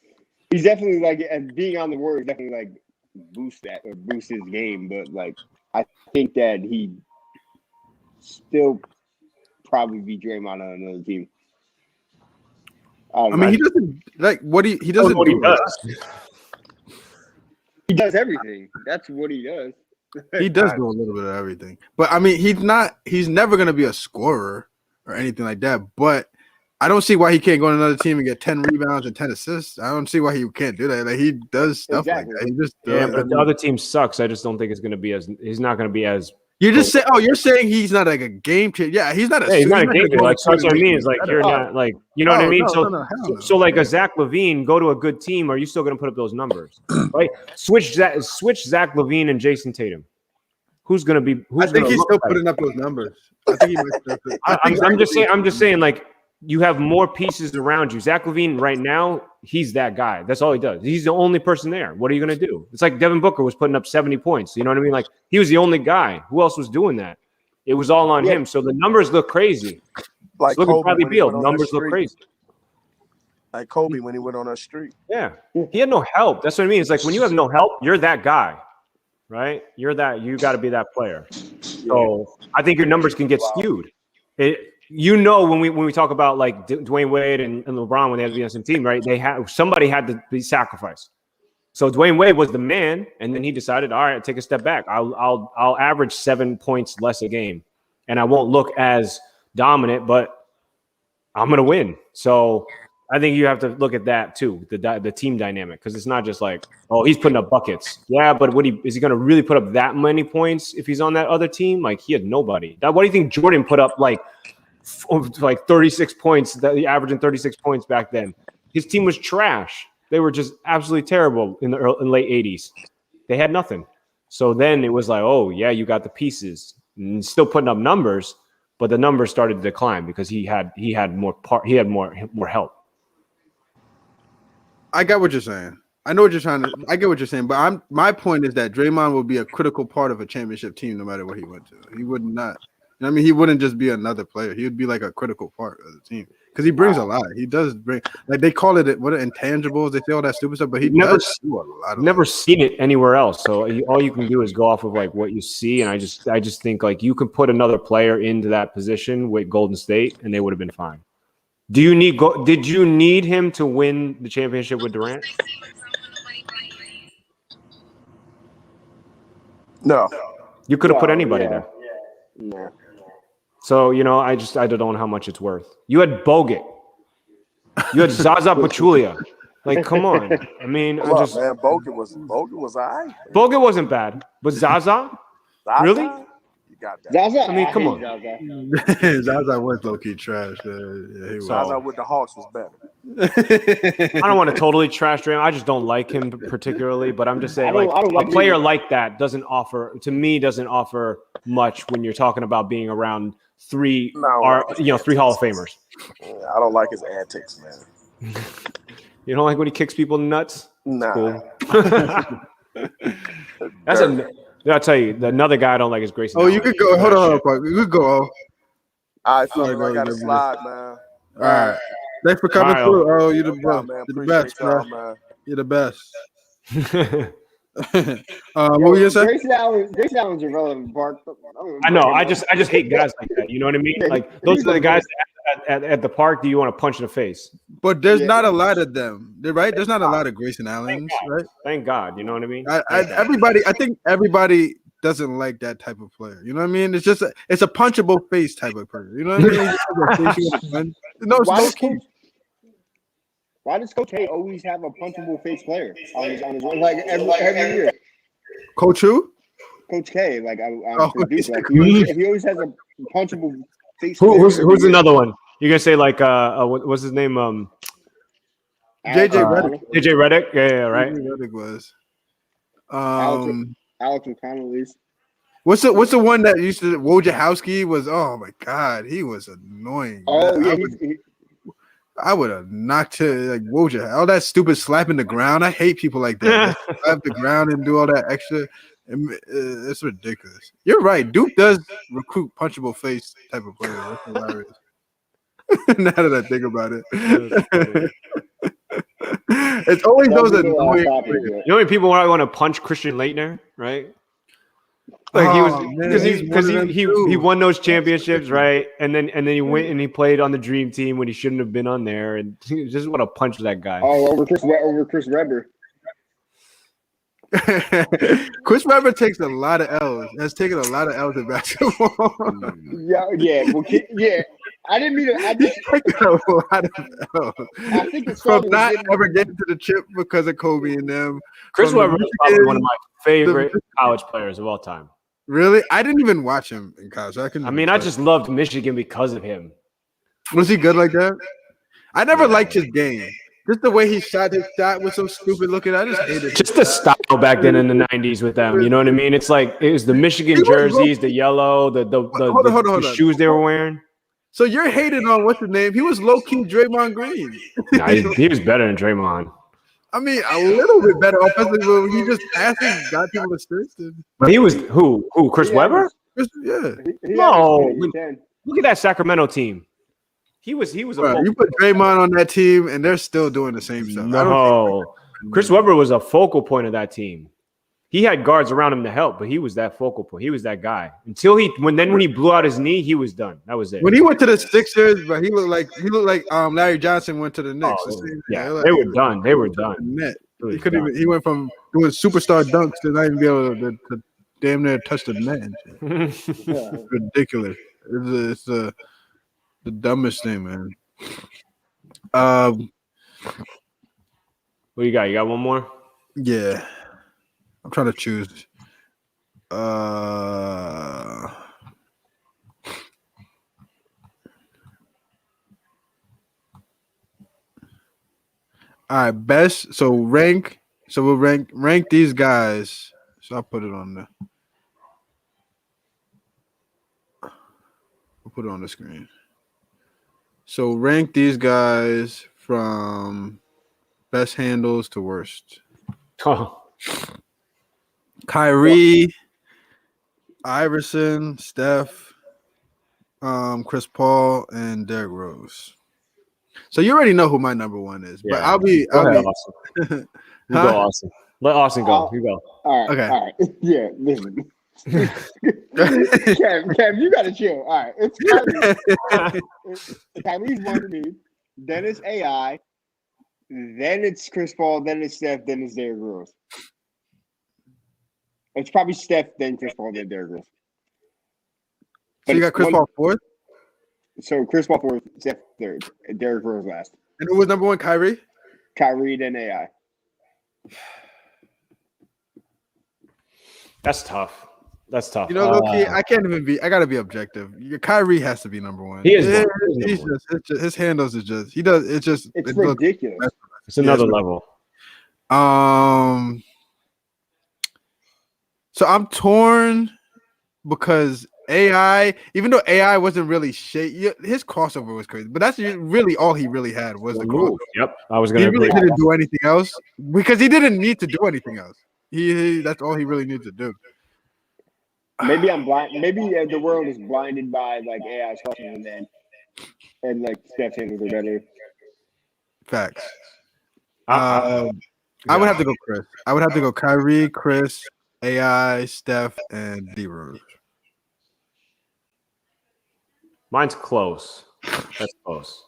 He's definitely like and being on the Warriors definitely like boost his game, but like I think that he still probably be Draymond on another team. I mean, he doesn't like what he doesn't what do. He does. He does everything. That's what he does. He does do a little bit of everything, but I mean, he's never going to be a scorer or anything like that. But I don't see why he can't go on another team and get 10 rebounds and 10 assists. I don't see why he can't do that. Like he does stuff like that. He just but the other team sucks. I just don't think it's going to be he's not going to be as. You're just saying. Oh, you're saying he's not like a game changer. Yeah, he's not a. Yeah, he's not a game changer. Like that's what I mean. Is like you're not like what I mean. So like a Zach LaVine, go to a good team. Are you still going to put up those numbers? Right? Switch Zach LaVine and Jason Tatum. Who's going to be? I think he's still putting up those numbers. I think he might. I'm just saying. Like you have more pieces around you. Zach LaVine right now, he's that guy. That's all he does. He's the only person there. What are you going to do? It's like Devin Booker was putting up 70 points. You know what I mean? Like he was the only guy. Who else was doing that? It was all on him. So the numbers look crazy. Like look at Bradley Beal. The numbers look crazy. Like Kobe when he went on a streak. Yeah. He had no help. That's what I mean. It's like when you have no help, you're that guy. Right? You got to be that player. So I think your numbers can get skewed. When we talk about like Dwayne Wade and LeBron when they had to be on some team, right? Somebody had to be sacrificed. So Dwayne Wade was the man, and then he decided, all right, take a step back. I'll average 7 points less a game, and I won't look as dominant, but I'm gonna win. So I think you have to look at that too, the team dynamic, because it's not just like, oh, he's putting up buckets. Yeah, but is he going to really put up that many points if he's on that other team? Like he had nobody. What do you think Jordan put up like 36 points? That he averaging 36 points back then. His team was trash. They were just absolutely terrible in the late 80s. They had nothing. So then it was like, oh yeah, you got the pieces, and still putting up numbers, but the numbers started to decline because he had more help. I get what you're saying. I know what you're trying to. I get what you're saying, but my point is that Draymond will be a critical part of a championship team no matter what he went to. He would not. I mean, he wouldn't just be another player. He would be like a critical part of the team because he brings a lot. He does bring, like they call it intangibles. They say all that stupid stuff, but he does do a lot. Never seen it anywhere else. So all you can do is go off of like what you see, and I just think like you could put another player into that position with Golden State, and they would have been fine. Did you need him to win the championship with Durant? No. You could have put anybody there. No. So, I don't know how much it's worth. You had Bogut. You had Zaza Pachulia. Like, come on. I mean, man, Bogut was all right. Bogut wasn't bad. But Zaza? Really? You got that. Zaza, I mean, come on. Zaza was low-key trash. Yeah, he was. Zaza with the Hawks was better. I don't want to totally trash Draymond. I just don't like him particularly. But I'm just saying, a player like that doesn't offer much when you're talking about being around three Hall of Famers. I don't like his antics, man. You don't like when he kicks people nuts? Nah. Cool. I'll tell you, another guy I don't like is Grayson. You could go. Hold on. You could go. All right, fellas, I got to slide, man. All right. Thanks for coming through. Oh, you're the best. Man. You're the best, man. You're the best. What were you saying? Grayson Allen's irrelevant, Bart. I know. I just hate guys like that. You know what I mean? Like those are the guys at the park. Do you want to punch in the face? But there's not a lot of them, right? There's not a lot of Grayson Allens, right? Thank God. You know what I mean? I think everybody doesn't like that type of player. You know what I mean? It's a punchable face type of player. You know what I mean? Why does Coach K always have a punchable face player on his like every year? Coach who? Coach K, like he always has a punchable face. Who's another one? You're gonna say like what's his name? JJ Redick. JJ Redick. Yeah, right. JJ Redick was. Alex O'Connell's. What's the one that used to Wojciechowski was? Oh my God, he was annoying. Oh yeah, I would have knocked her like Woj. All that stupid slapping the ground. I hate people like that. Slap the ground and do all that extra. It's ridiculous. You're right. Duke does recruit punchable face type of player. That's hilarious. Now that I think about it, it's always those annoying. You know, when people want to punch Christian Laettner, right? Like he was he won those championships, right? And then he went and he played on the dream team when he shouldn't have been on there, and he just want to punch that guy. Oh, over Chris Webber. Chris Webber takes a lot of L's. Has taken a lot of L's in basketball. Yeah. I didn't mean to. I just taken a lot of L's. I think it's from not ever getting to the chip because of Kobe and them. Chris Webber is probably one of my favorite college players of all time. Really? I didn't even watch him in college. I just loved Michigan because of him. Was he good like that? I never liked his game. Just the way he shot his shot was so stupid looking. I just hated it. Just the style back then in the 90s with them. You know what I mean? It's like it was the Michigan jerseys, the yellow, the shoes they were wearing. So you're hating on what's his name? He was low-key Draymond Green. Nah, he was better than Draymond. I mean, a little bit better offensively, but he just passing got people assisted. But he was who? Chris Webber? Yeah. No. Look at that Sacramento team. He was a you put Draymond on that team, and they're still doing the same stuff. No. Chris Webber was a focal point of that team. He had guards around him to help, but he was that focal point. He was that guy until when he blew out his knee, he was done. That was it. When he went to the Sixers, but he looked like Larry Johnson went to the Knicks. They were done. They were done. He couldn't even. He went from doing superstar dunks to not even be able to damn near touch the net. It's ridiculous. It's the dumbest thing, man. What you got? You got one more? Yeah. I'm trying to choose. All right, best. So we'll rank these guys. So I'll put it on there. We'll put it on the screen. So rank these guys from best handles to worst. Oh. Kyrie, Iverson, Steph, Chris Paul, and Derrick Rose. So you already know who my number one is, but I'll be Austin. You go, Austin. Let Austin go. You go. All right. Okay. All right. Yeah, listen. Cam, you gotta chill. All right. It's Kyrie's one for me. then it's AI, then it's Chris Paul, then it's Steph, then it's Derrick Rose. It's probably Steph, then Chris Paul, then Derrick Rose. So you got Chris Paul fourth? So Chris Paul fourth, Steph third, and Derrick Rose last. And who was number one? Kyrie? Kyrie, then AI. That's tough. That's tough. You know, low-key, I can't even be. I gotta be objective. Kyrie has to be number one. He is. His handles is just. He does. It's just. It's ridiculous. It's another level. So I'm torn because AI, even though AI wasn't really his crossover was crazy. But that's really all he really had was the crossover. Yep, I was gonna. He really didn't do anything else because he didn't need to do anything else. That's all he really needed to do. Maybe I'm blind. Maybe the world is blinded by like AI's crossover and like Steph's handles are better. Facts. I would have to go Chris. I would have to go Kyrie, Chris, AI, Steph, and D-Rose. Mine's close. That's close.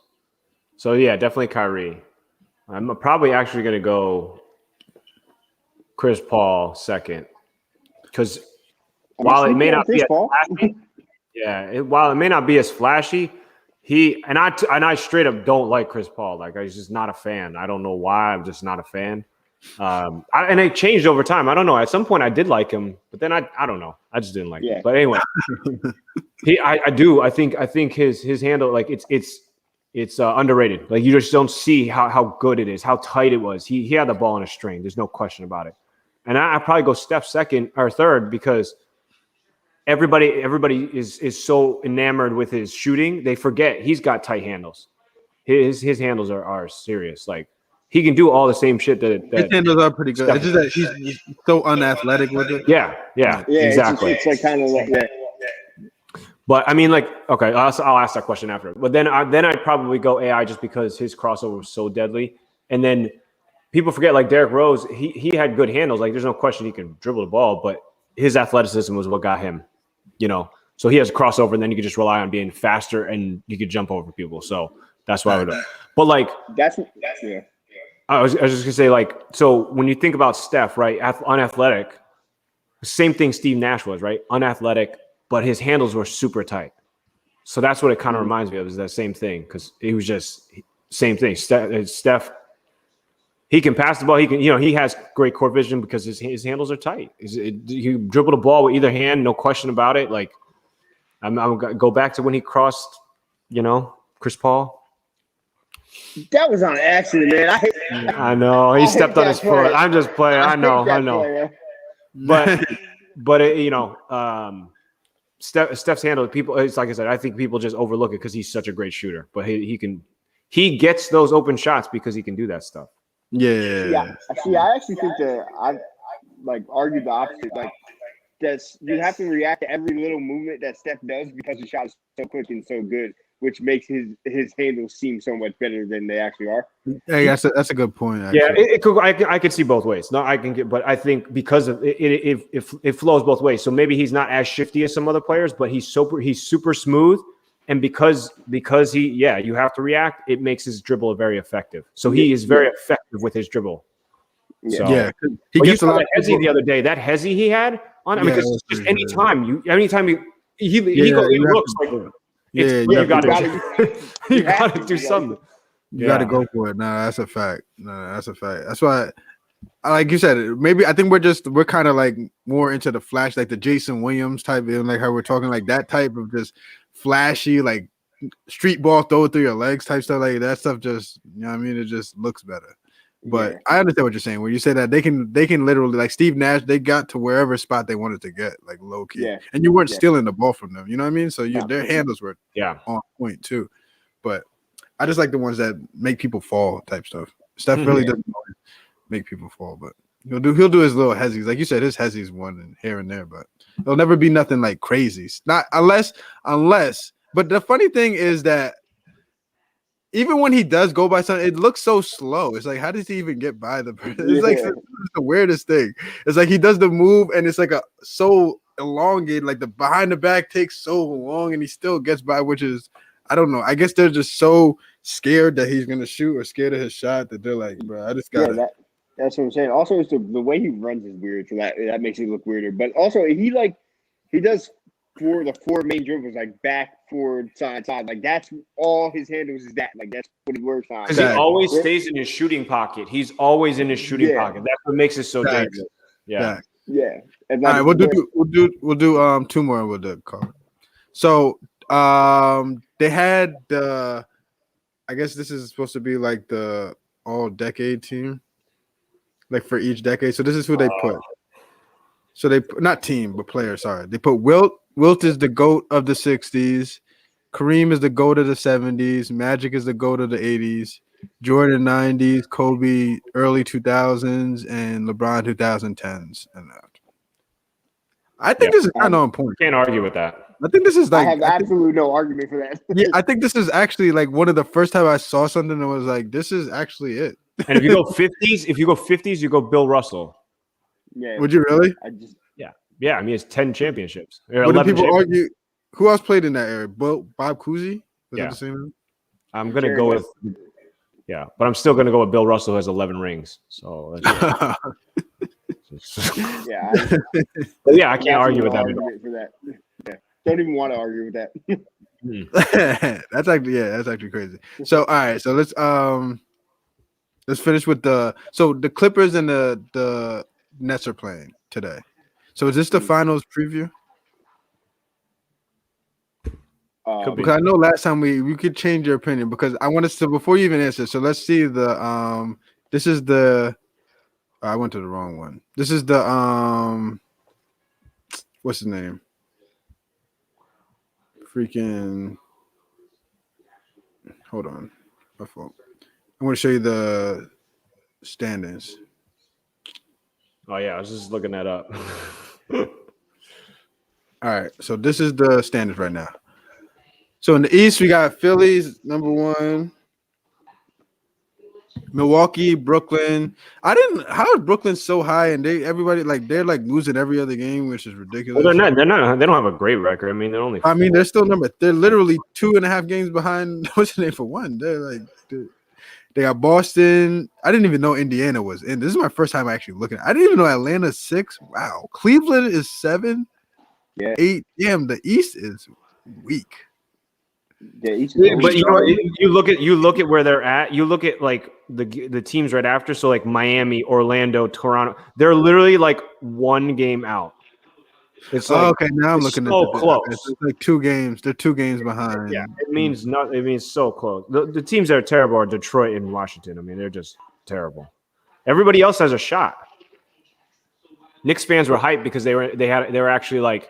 So yeah, definitely Kyrie. I'm probably actually gonna go Chris Paul second because while it may not be as flashy, while it may not be as flashy, I straight up don't like Chris Paul. Like, I'm just not a fan. I don't know why. I'm just not a fan. And it changed over time. I don't know. At some point, I did like him, but then I don't know. I just didn't like him. But anyway, I do. I think his handle, like it's underrated. Like, you just don't see how good it is, how tight it was. He had the ball in a string. There's no question about it. And I probably go Steph second or third because everybody is so enamored with his shooting, they forget he's got tight handles. His handles are serious. Like, he can do all the same shit that his handles are pretty good. It's just that he's so unathletic with it. Yeah, exactly. It's like kind of like that. But I mean, like, okay, I'll ask that question after. But then I'd probably go AI just because his crossover was so deadly. And then people forget, like, Derrick Rose, he had good handles. Like, there's no question he can dribble the ball, but his athleticism was what got him. So he has a crossover, and then you could just rely on being faster, and you could jump over people. So that's why I would. But like, that's I was just gonna say, like, so when you think about Steph, right, unathletic, same thing Steve Nash was, right, unathletic, but his handles were super tight. So that's what it kind of reminds me of, is that same thing, because he was just same thing. Steph, he can pass the ball. He can, he has great court vision because his handles are tight. He dribble the ball with either hand, no question about it. Like, I'm gonna go back to when he crossed, Chris Paul. That was on accident, man. I know he stepped on his foot. I'm just playing. I know. But Steph's handle, people. It's like I said. I think people just overlook it because he's such a great shooter. But he gets those open shots because he can do that stuff. Yeah. See, I actually think that I argue the opposite. Like, you have to react to every little movement that Steph does because the shot is so quick and so good, which makes his handles seem so much better than they actually are. Hey, that's a good point. Actually. Yeah, I could see both ways. No, I can get, but I think because of it flows both ways. So maybe he's not as shifty as some other players, but he's super smooth. And because you have to react, it makes his dribble very effective. So he is very effective with his dribble. He gets a lot. Hezzy the other day, that Hezzy he had on. I mean, just anytime he looks like. You got to do something. You got to go for it. No, that's a fact. That's why, like you said, maybe I think we're kind of like more into the flash, like the Jason Williams type, like how we're talking like that type of just flashy, like street ball throw it through your legs type stuff. Like that stuff just, what I mean? It just looks better. But I understand what you're saying. When you say that they can literally, like Steve Nash, they got to wherever spot they wanted to get, like low key, and you weren't stealing the ball from them. You know what I mean? So their handles were on point too. But I just like the ones that make people fall type stuff. Steph really doesn't make people fall, but he'll do his little hezzies. Like you said, his hezzies one and here and there, but it'll never be nothing like crazy. Not unless. But the funny thing is that even when he does go by something, it looks so slow. It's like, how does he even get by the person? It's like it's the weirdest thing. It's like he does the move and it's like so elongated, like the behind the back takes so long and he still gets by, which is, I don't know. I guess they're just so scared that he's gonna shoot or scared of his shot that they're like, bro, I just gotta. Yeah, that's what I'm saying. Also, it's the way he runs is weird, so that makes it look weirder. But also, he does the four main dribbles, like back, forward, side. Like that's all his handles is that. Like that's what he works on. Because he always stays in his shooting pocket. He's always in his shooting pocket. That's what makes it so dangerous. Yeah. Yeah. All right, we'll do two more and we'll do call. So they had the, I guess this is supposed to be like the all decade team, like for each decade. So this is who they put. So they not team but player. Sorry, they put Wilt. Wilt is the GOAT of the 60s. Kareem is the GOAT of the 70s. Magic is the GOAT of the 80s. Jordan 90s. Kobe early 2000s, and LeBron 2010s. And I think this is kind of on point. Can't argue with that. I think this is like I have absolutely no argument for that. Yeah, I think this is actually like one of the first time I saw something that was like, this is actually it. And if you go 50s, you go Bill Russell. Yeah. Would you really? Yeah. I mean, it's 10 championships. What do people argue? Who else played in that era? Bob Cousy? Was that the same? I'm gonna go with but I'm still gonna go with Bill Russell, who has 11 rings. So but I can't argue with that. For that. Yeah. Don't even want to argue with that. That's actually crazy. So all right, so let's finish with the Clippers and the Nets are playing today. So is this the finals preview? Because I know last time we could change your opinion because I want us to before you even answer. So let's see the this is the I went to the wrong one. This is the what's his name? Freaking hold on. My fault. I want to show you the standings. Oh yeah, I was just looking that up. All right, so this is the standings right now. So in the East, we got Phillies number 1, Milwaukee, Brooklyn. How is Brooklyn so high and everybody they're losing every other game, which is ridiculous. Well, they don't have a great record. I mean, they're only. They're still they're literally 2.5 games behind. What's the name for one? They're they got Boston. I didn't even know Indiana was in. This is my first time actually looking. I didn't even know Atlanta's 6. Wow, Cleveland is 7. Yeah. 8. Damn, the East is weak. Yeah, but you look at where they're at. You look at the teams right after. So like Miami, Orlando, Toronto. They're literally like 1 game out. It's okay. Now I'm looking so at close. It's like 2 games. They're 2 games behind. Yeah, it means so close. The teams that are terrible are Detroit and Washington. I mean, they're just terrible. Everybody else has a shot. Knicks fans were hyped because they were actually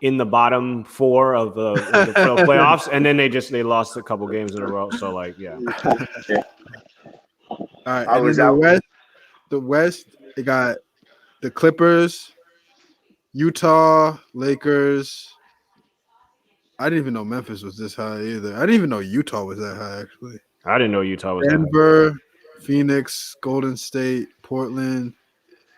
in the bottom 4 of the playoffs, and then they lost a couple games in a row. So All right, and in the West, they got the Clippers, Utah, Lakers. I didn't even know Memphis was this high either. I didn't even know Utah was that high actually. I didn't know Utah was Denver, that high. Phoenix, Golden State, Portland,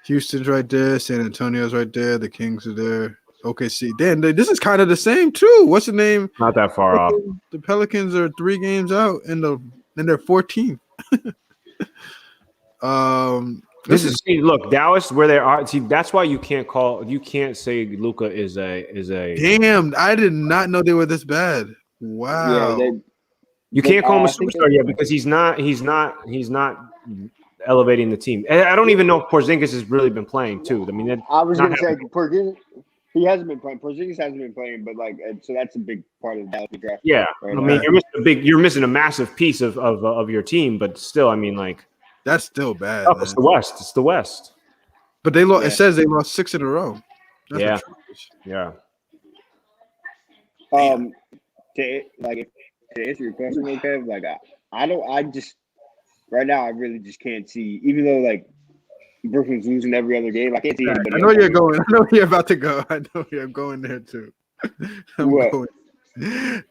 Houston's right there, San Antonio's right there, the Kings are there. OKC. Damn, this is kind of the same too. What's the name? Not that far off. The Pelicans are 3 games out, and they're 14th. Look, Dallas where they are. See, that's why you can't say Luka is a. Damn, I did not know they were this bad. Wow. Yeah, you can't call him a superstar yet because he's not elevating the team. And I don't even know if Porzingis has really been playing too. I mean, I was going to say Porzingis. He hasn't been playing. Porzingis hasn't been playing, but so that's a big part of the Dallas draft. Yeah, right. I mean, you're missing a massive piece of your team, but still, I mean, that's still bad. It's the West. It's the West. But they lost. Yeah. It says they lost 6 in a row. That's yeah. To answer your question, Kev, right now I really just can't see. Even though Brooklyn's losing every other game, I can't see anybody. I know you're going. I know you're about to go. I know you're going there too. Going. I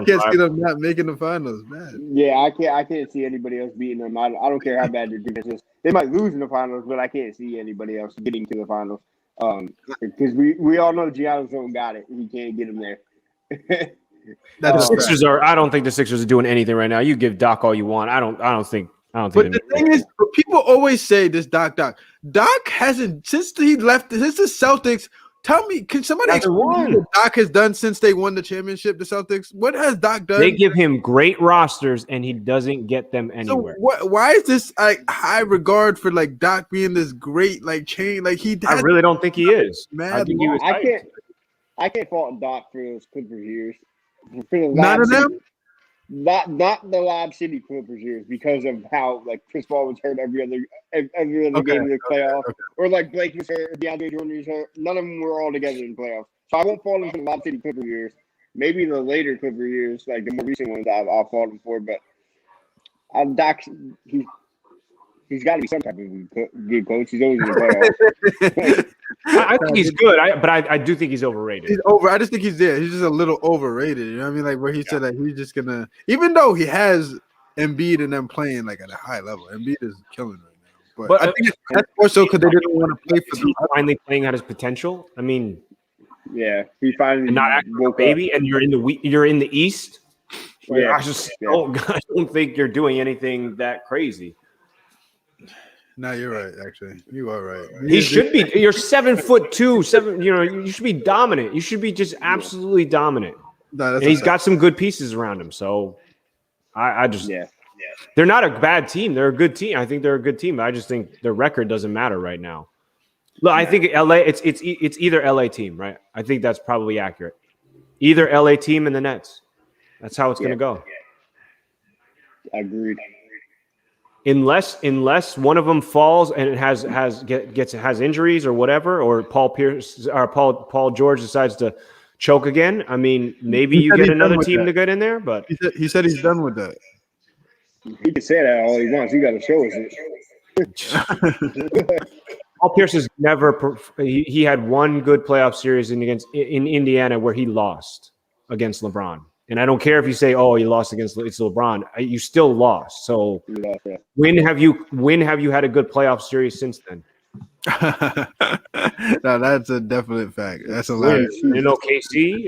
can't see them not making the finals, man. Yeah, I can't see anybody else beating them. I don't care how bad their defense is. They might lose in the finals, but I can't see anybody else getting to the finals. Because we all know Giannis don't got it. He can't get him there. The Sixers are. I don't think the Sixers are doing anything right now. You give Doc all you want. I don't think. But the thing is, people always say this Doc. Doc hasn't since he left. Since the Celtics. Tell me, can somebody explain what Doc has done since they won the championship? The Celtics. What has Doc done? They give him great rosters, and he doesn't get them anywhere. So why is this like high regard for like Doc being this great like chain? Like he. I really don't think he is. I think he was. I can't fault Doc for those Clippers years. None of them. Not the Lob City Clippers years because of how like Chris Paul was hurt every other game of the playoffs, or like Blake was hurt, or DeAndre Jordan was hurt. None of them were all together in the playoffs. So I won't fault him for the Lob City Clipper years. Maybe the later Clipper years, like the more recent ones, I'll fault him for. But Doc, he's got to be some type of good coach. He's always in the playoffs. I think he's good, but I do think he's overrated. He's over. I just think he's there. He's just a little overrated. You know what I mean? Like where he said that he's just gonna, even though he has Embiid and them playing like at a high level. Embiid is killing right now. But I think that's more so because they didn't want to play for him. Finally playing at his potential. I mean, yeah, he finally not acting like a baby, and you're in the East. Yeah, I don't think you're doing anything that crazy. No, you're right. Actually, you are right. He should be. You're 7'2", You should be dominant. You should be just absolutely dominant. No, and he's got some good pieces around him. So, I just they're not a bad team. They're a good team. I think they're a good team. I just think their record doesn't matter right now. Look, I think LA. It's either LA team, right? I think that's probably accurate. Either LA team and the Nets. That's how it's going to go. Agreed. Unless one of them falls and it has injuries or whatever, or Paul George decides to choke again. I mean, maybe you get another team to get in there, but he said he's done with that. He can say that all he wants. He got to show us it. Paul Pierce has never. He had one good playoff series in Indiana where he lost against LeBron. And I don't care if you say, "Oh, you lost against LeBron." You still lost. So when have you had a good playoff series since then? No, that's a definite fact. That's a lot. KC.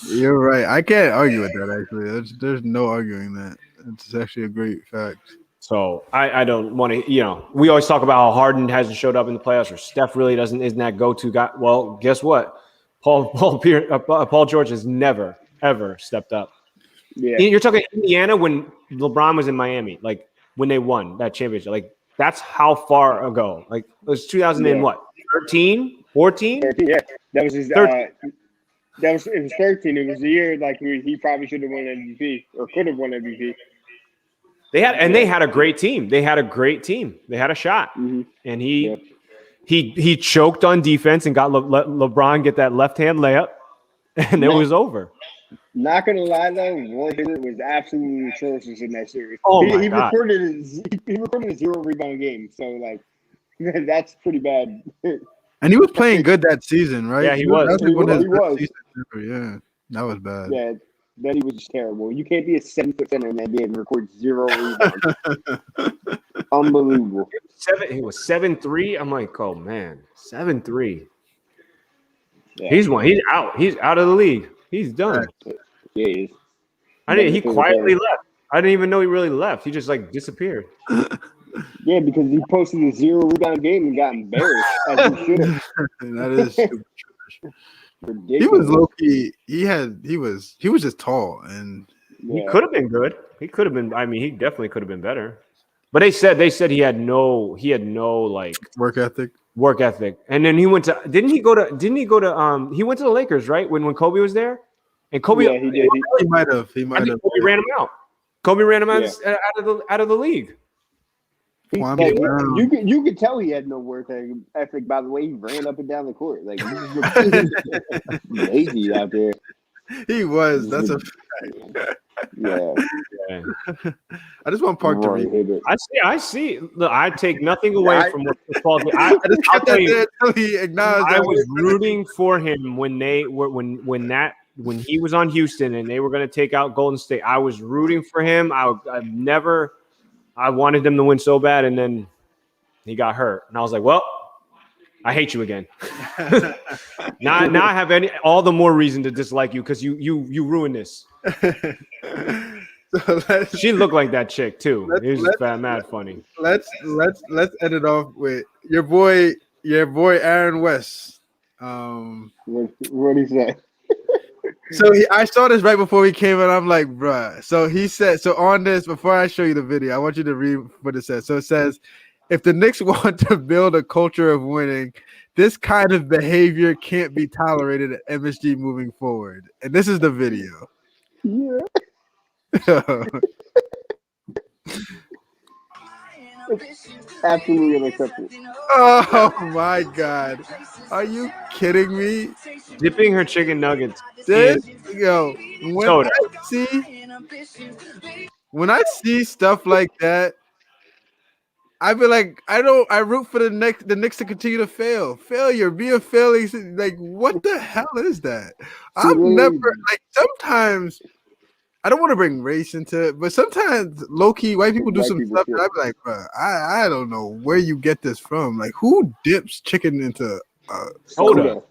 You're right. I can't argue with that. Actually, there's no arguing that. It's actually a great fact. So I don't want to. We always talk about how Harden hasn't showed up in the playoffs, or Steph really isn't that go-to guy. Well, guess what? Paul George has never ever stepped up. Yeah, you're talking Indiana when LeBron was in Miami, like when they won that championship. Like that's how far ago. Like it was 2013, 14. 13, yeah, that was his. It was 13. It was the year like he probably should have won MVP or could have won MVP. They had a great team. They had a shot, and he choked on defense and got LeBron get that left hand layup, and it was over. Not gonna lie though, Roy Hibbert was absolutely atrocious in that series. Oh he God. recorded a 0 rebound game, so like that's pretty bad. And he was playing good that season, right? Yeah, he was. He was. Yeah, that was bad. Yeah, then he was just terrible. You can't be a 7-foot center in the NBA and record 0 rebounds. Unbelievable. He was 7'3". I'm like, oh man, 7'3". Yeah. He's out. He's out of the league. He's done. Yeah, he is. He quietly left. I didn't even know he really left. He just like disappeared. Yeah, because he posted a 0 rebound game and got embarrassed. As he should have. That is ridiculous. He was low key. He was just tall, and he could have been good. He could have been. I mean, he definitely could have been better. But they said he had no like work ethic. And then he went to he went to the Lakers, right? When Kobe was there? And Kobe he did. He might have. Kobe ran him out. Kobe ran him out of the league. You could tell he had no work ethic by the way he ran up and down the court. Like he was lazy out there. He was. That's a fact. Yeah. I just want Park to read. I see. Look, I take nothing away from what Paul did. I was rooting for him when he was on Houston and they were going to take out Golden State. I was rooting for him. I wanted them to win so bad, and then he got hurt, and I was like, well, I hate you again. now I have all the more reason to dislike you because you ruined this. So she looked like that chick too. It was mad funny. Let's end it off with your boy Aaron West. What he say? So I saw this right before we came, and I'm like, bruh. So he said, so on this, before I show you the video, I want you to read what it says. So it says, if the Knicks want to build a culture of winning, this kind of behavior can't be tolerated at MSG moving forward. And this is the video. Yeah. Absolutely unacceptable. Oh my God. Are you kidding me? Dipping her chicken nuggets. When I see stuff like that, I be like, I root for the Knicks to continue to fail. Failure, be a failure. Like, what the hell is that? I've never, like, sometimes I don't want to bring race into it, but sometimes low-key white people do some stuff, and I be like, bro, I don't know where you get this from. Like, who dips chicken into soda?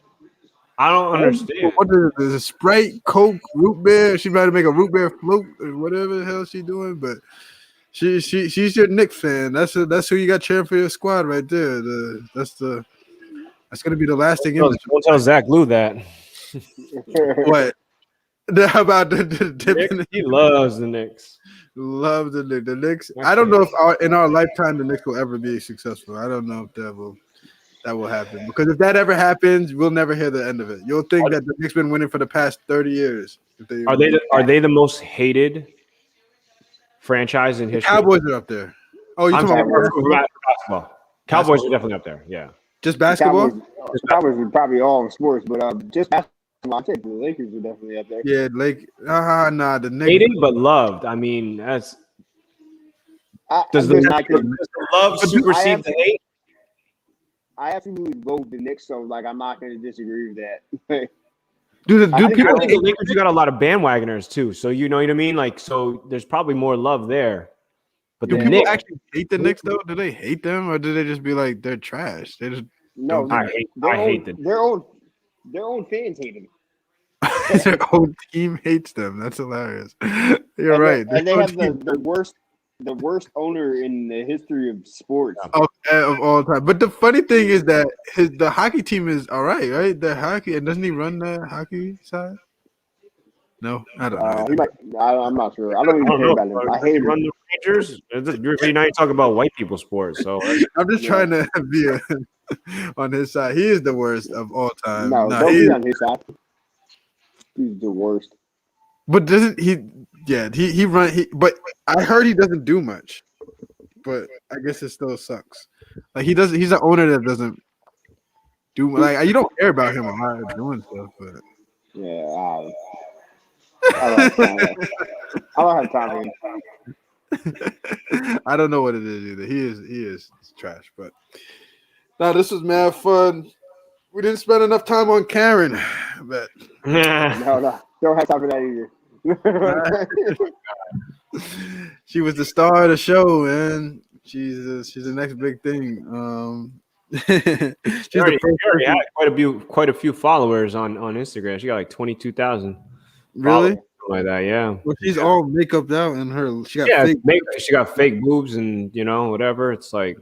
I don't understand. What is a Sprite, Coke, root beer? She might make a root beer float or whatever the hell she doing, but she's your Knicks fan. That's who you got cheering for your squad right there. That's gonna be the lasting image. Don't tell Zach Lou that. What? How about the Knicks, he loves the Knicks. Loves the Knicks. The Knicks. I don't know if in our lifetime the Knicks will ever be successful. I don't know if that will happen, because if that ever happens, we'll never hear the end of it. You'll think that the Knicks been winning for the past 30 years. Are they the most hated franchise in history? Cowboys are up there. Oh, you're talking about basketball. Cowboys are definitely up there. Yeah. Just basketball? Cowboys are probably all in sports, but just basketball. I think the Lakers are definitely up there. Yeah, nah, the Knicks. Hated but loved. I mean, that's does the love supersede the hate? I absolutely vote the Knicks, so like I'm not going to disagree with that. I think the Lakers got a lot of bandwagoners too, so you know what I mean. Like, so there's probably more love there. But do people actually hate the Knicks though? Do they hate them, or do they just be like they're trash? They just I hate them. Their own fans hate them. Their own team hates them. That's hilarious. You're right. And they have the worst owner in the history of sports of all time. But the funny thing is that the hockey team is all right? The hockey, and doesn't he run the hockey side? No, I don't know. I'm not sure. I don't even care about him. I hate him. Run the Rangers. You're not talking about white people sports. So I'm just trying to be on his side. He is the worst of all time. No, don't be on his side. He's the worst. But doesn't he? Yeah, he run. But I heard he doesn't do much. But I guess it still sucks. Like he doesn't. He's an owner that doesn't do like you don't care about him a lot doing stuff. But yeah, I don't have time for him. I don't know what it is either. He is trash. But now this was mad fun. We didn't spend enough time on Karen, but no, don't have time for that either. She was the star of the show, man. She's the next big thing. She already had quite a few followers on Instagram. She got like 22,000. Really? Like that, yeah. Well, she's all makeup out, and she got fake boobs and whatever. It's like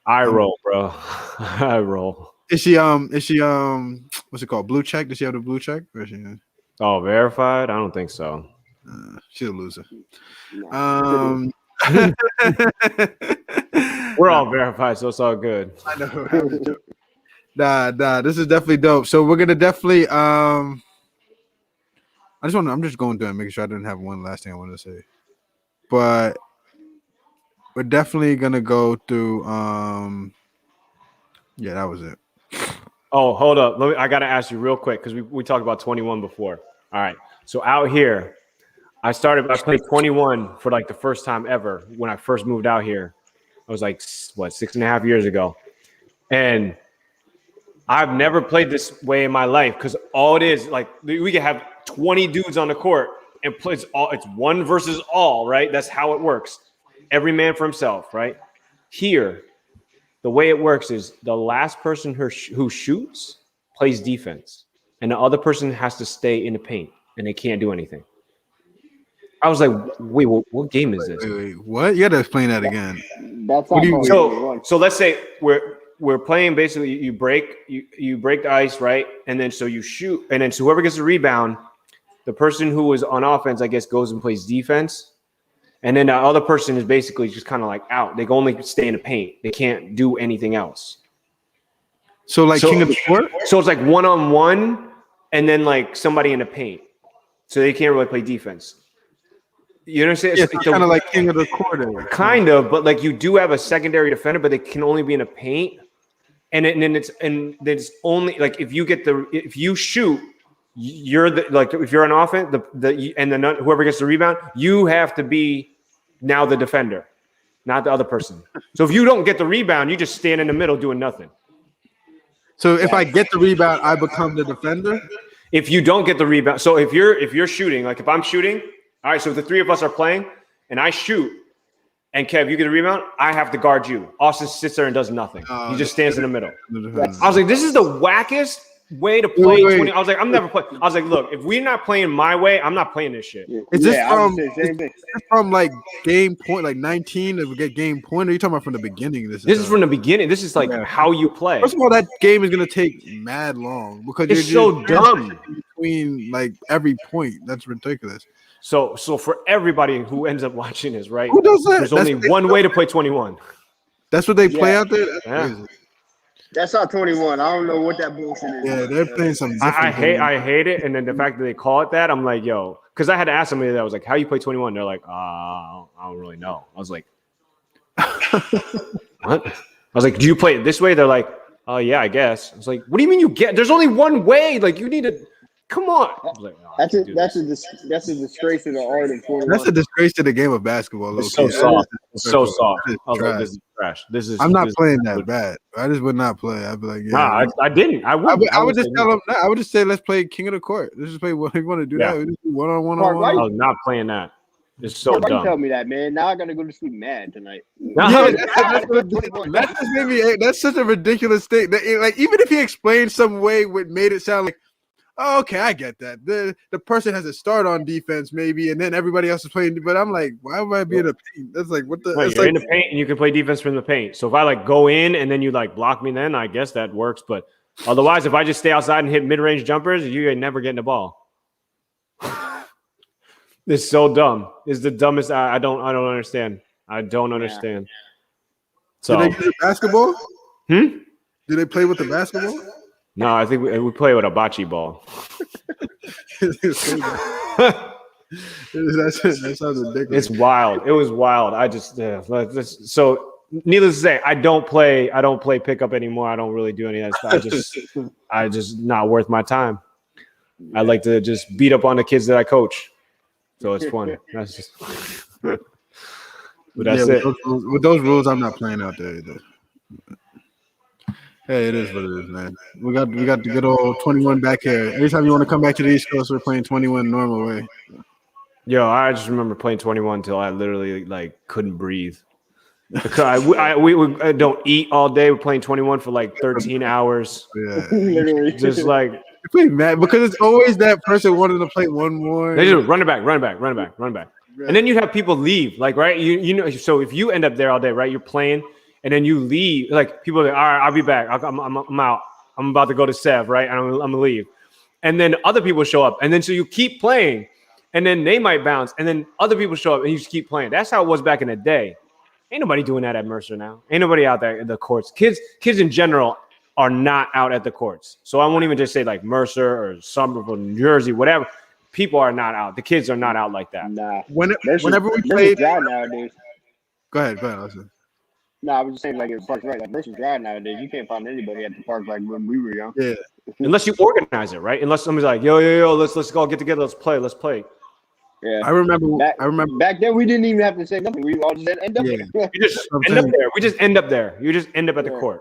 eye roll, bro. Eye roll. Is she what's it called? Blue check? Does she have the blue check? Or is she? Oh, verified? I don't think so. She's a loser. We're all verified, so it's all good. I know. Nah. This is definitely dope. So we're gonna definitely. I'm just going through and making sure I didn't have one last thing I wanted to say, but we're definitely gonna go through. Yeah, that was it. Oh, hold up. I gotta ask you real quick because we talked about 21 before. All right. So out here, I played 21 for like the first time ever when I first moved out here. I was like, 6.5 years ago. And I've never played this way in my life because all it is, like, we can have 20 dudes on the court and it's one versus all, right? That's how it works. Every man for himself, right? Here, The way it works is the last person who shoots plays defense, and the other person has to stay in the paint, and they can't do anything. I was like, wait, what game is this? Wait, what? You got to explain that again. That's What do you not So let's say we're playing basically. You break the ice, right, and then so you shoot, and then so whoever gets the rebound, the person who was on offense, I guess, goes and plays defense. And then the other person is basically just kind of like out. They can only stay in the paint. They can't do anything else. So King of the Court? So it's like 1-on-1 and then like somebody in the paint. So they can't really play defense. You know what I'm saying? Yeah, it's kind of like King of the Court. Kind of, but like you do have a secondary defender, but they can only be in a paint. And then it's only like if you shoot, you're if you're on offense, whoever gets the rebound, you have to be now the defender, not the other person. So if you don't get the rebound, you just stand in the middle doing nothing. So if I get the rebound, I become the defender. If you don't get the rebound, so if you're shooting, like if I'm shooting, all right. So if the three of us are playing, and I shoot, and Kev, you get a rebound, I have to guard you. Austin sits there and does nothing. He just stands in the middle. I was like, this is the wackest way to play 20. I was like, I'm never playing. I was like, look, if we're not playing my way, I'm not playing this shit. Is this from like game point, like 19 to get game point? Or are you talking about from the beginning? This is from the beginning. This is like how you play. First of all, that game is gonna take mad long because it's so dumb between like every point. That's ridiculous. So for everybody who ends up watching this, right? Who does that? There's only one way to play 21. That's what they play out there. That's crazy. That's not 21. I don't know what that bullshit is. Yeah, they're playing some. I hate it, and then the fact that they call it that, I'm like, yo, because I had to ask somebody that I was like, how you play 21? They're like, I don't really know. I was like, what? I was like, do you play it this way? They're like, oh yeah, I guess. I was like, what do you mean you get? There's only one way. Like you need to. Come on. Like, no, that's a disgrace to the art of 21. That's a disgrace to the game of basketball. It's so soft. It's so soft. I was like, this is trash. I'm not playing that bad. I just would not play. I'd be like, yeah. Nah, I didn't. I would just tell them. I would just say, let's play King of the Court. Let's just play what you want to do. That we just do one-on-one. I was not playing that. It's so dumb. Tell me that, man. Now I gotta go to sleep mad tonight. Yeah, that's such a ridiculous thing. Like even if he explained some way, what made it sound like. Oh, okay, I get that. The person has a start on defense, maybe, and then everybody else is playing. But I'm like, why would I be in a paint? That's like what the. Right, you're in the paint, and you can play defense from the paint. So if I like go in and then you like block me, then I guess that works. But otherwise, if I just stay outside and hit mid-range jumpers, you ain't never getting the ball. It's so dumb. It's the dumbest. I don't understand. I don't understand. So do they use basketball? Do they play with the basketball? No, I think we play with a bocce ball. That sounds ridiculous. It's wild. It was wild. I just so needless to say, I don't play pickup anymore. I don't really do any of that stuff. I just not worth my time. I like to just beat up on the kids that I coach. So it's fun. That's just but that's it. With those rules, I'm not playing out there either. Hey, it is what it is, man. We got the good old 21 back here. Every time you want to come back to the East Coast, we're playing 21 normal way. Yo, I just remember playing 21 until I literally like couldn't breathe. Because we don't eat all day. We're playing 21 for like 13 hours. Yeah, just like pretty mad because it's always that person wanting to play one more. They just run it back. And then you have people leave, like right. You know, so if you end up there all day, right? You're playing. And then you leave, like people are like, all right, I'll be back. I'm out. I'm about to go to Sev, right? And I'm gonna leave. And then other people show up, and then so you keep playing, and then they might bounce, and then other people show up, and you just keep playing. That's how it was back in the day. Ain't nobody doing that at Mercer now. Ain't nobody out there at the courts. Kids in general are not out at the courts. So I won't even just say like Mercer or Somerville, New Jersey, whatever. People are not out. The kids are not out like that. Nah. Whenever we played, nowadays. Go ahead, listen. No, I was just saying, like, it's park's right. Like, Mercer's dry nowadays. You can't find anybody at the park like when we were young. Yeah. Unless you organize it, right? Unless somebody's like, yo, let's go get together. Let's play. Yeah. I remember. Back then, we didn't even have to say nothing. We all just end up there. You just end up there. We just end up there. You just end up at the court.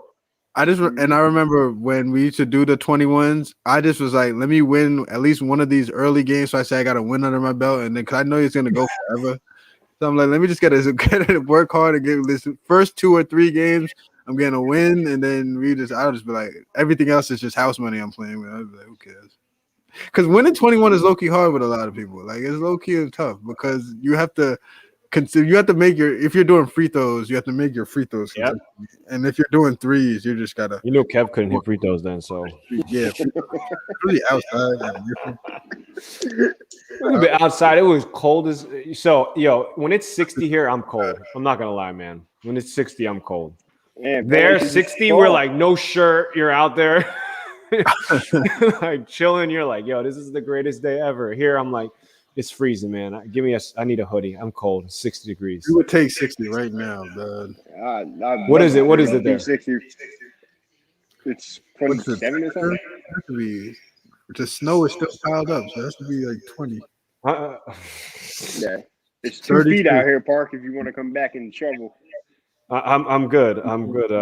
I remember when we used to do the 21s, I just was like, let me win at least one of these early games. So I said I got to win under my belt, and then because I know it's gonna go forever. So I'm like, let me just get to work hard and get this first 2 or 3 games. I'm getting a win, and then I'll just be like, everything else is just house money I'm playing with. I'll be like, who cares? Because winning 21 is low key hard with a lot of people. Like it's low key and tough because you have to consider. You have to make if you're doing free throws, you have to make your free throws. Yep. And if you're doing threes, you just gotta. You know, Kev couldn't hit free throws then, so Yeah, really outside. a little bit outside. It was cold as so. Yo, when it's 60 here, I'm cold. I'm not gonna lie, man. When it's 60, I'm cold. Man, There, boy, 60, we're like no shirt. You're out there, like chilling. You're like, yo, this is the greatest day ever. Here, I'm like, it's freezing, man. I need a hoodie. I'm cold. It's 60 degrees. You would take 60 right now, bud. What is it? What is it there? 60. It's 27 or something. The snow is still piled up, so it has to be like 20. Yeah, it's 2 feet out here, Park. If you want to come back and shovel. I'm good. I'm good.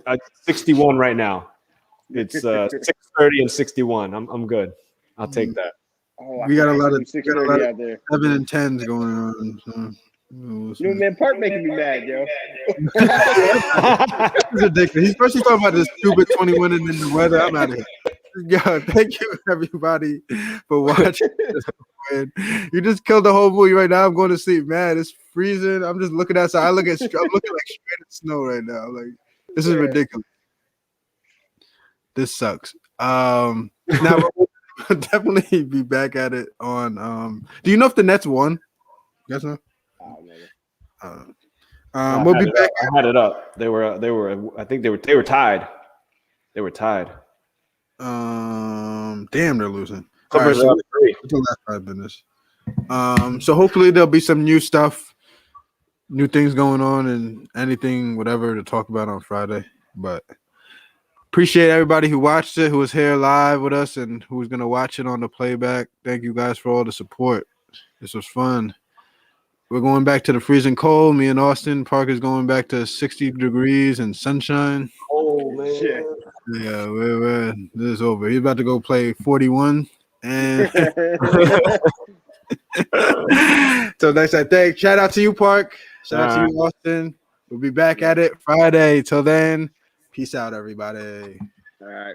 I 61 right now. It's 6:30 and 61. I'm good. I'll take that. Oh, We got a lot of 6:30 out there. 7 and 10s going on. So. You know, man, Park making me mad, yo. It's ridiculous. He's first talking about this stupid 21 and in the weather. I'm out of here. Yo, thank you everybody for watching. You just killed the whole movie right now. I'm going to sleep, man. It's freezing. I'm just looking outside. I'm looking like straight at snow right now. Like this is ridiculous. This sucks. Now we'll definitely be back at it on. Do you know if the Nets won? You guys know? We'll be back. I had it up. They were. I think they were tied. They were tied. Damn, they're losing. Clippers are up 3. Until last 5 minutes. So hopefully there'll be some new stuff, new things going on, and anything, whatever, to talk about on Friday. But appreciate everybody who watched it, who was here live with us, and who's gonna watch it on the playback. Thank you guys for all the support. This was fun. We're going back to the freezing cold. Me and Austin. Parker's going back to 60 degrees and sunshine. Oh man. Shit. Yeah, this is over. He's about to go play 41. And so next time, thanks. Shout out to you, Park. Shout out to you, Austin. We'll be back at it Friday. Till then, peace out, everybody. All right.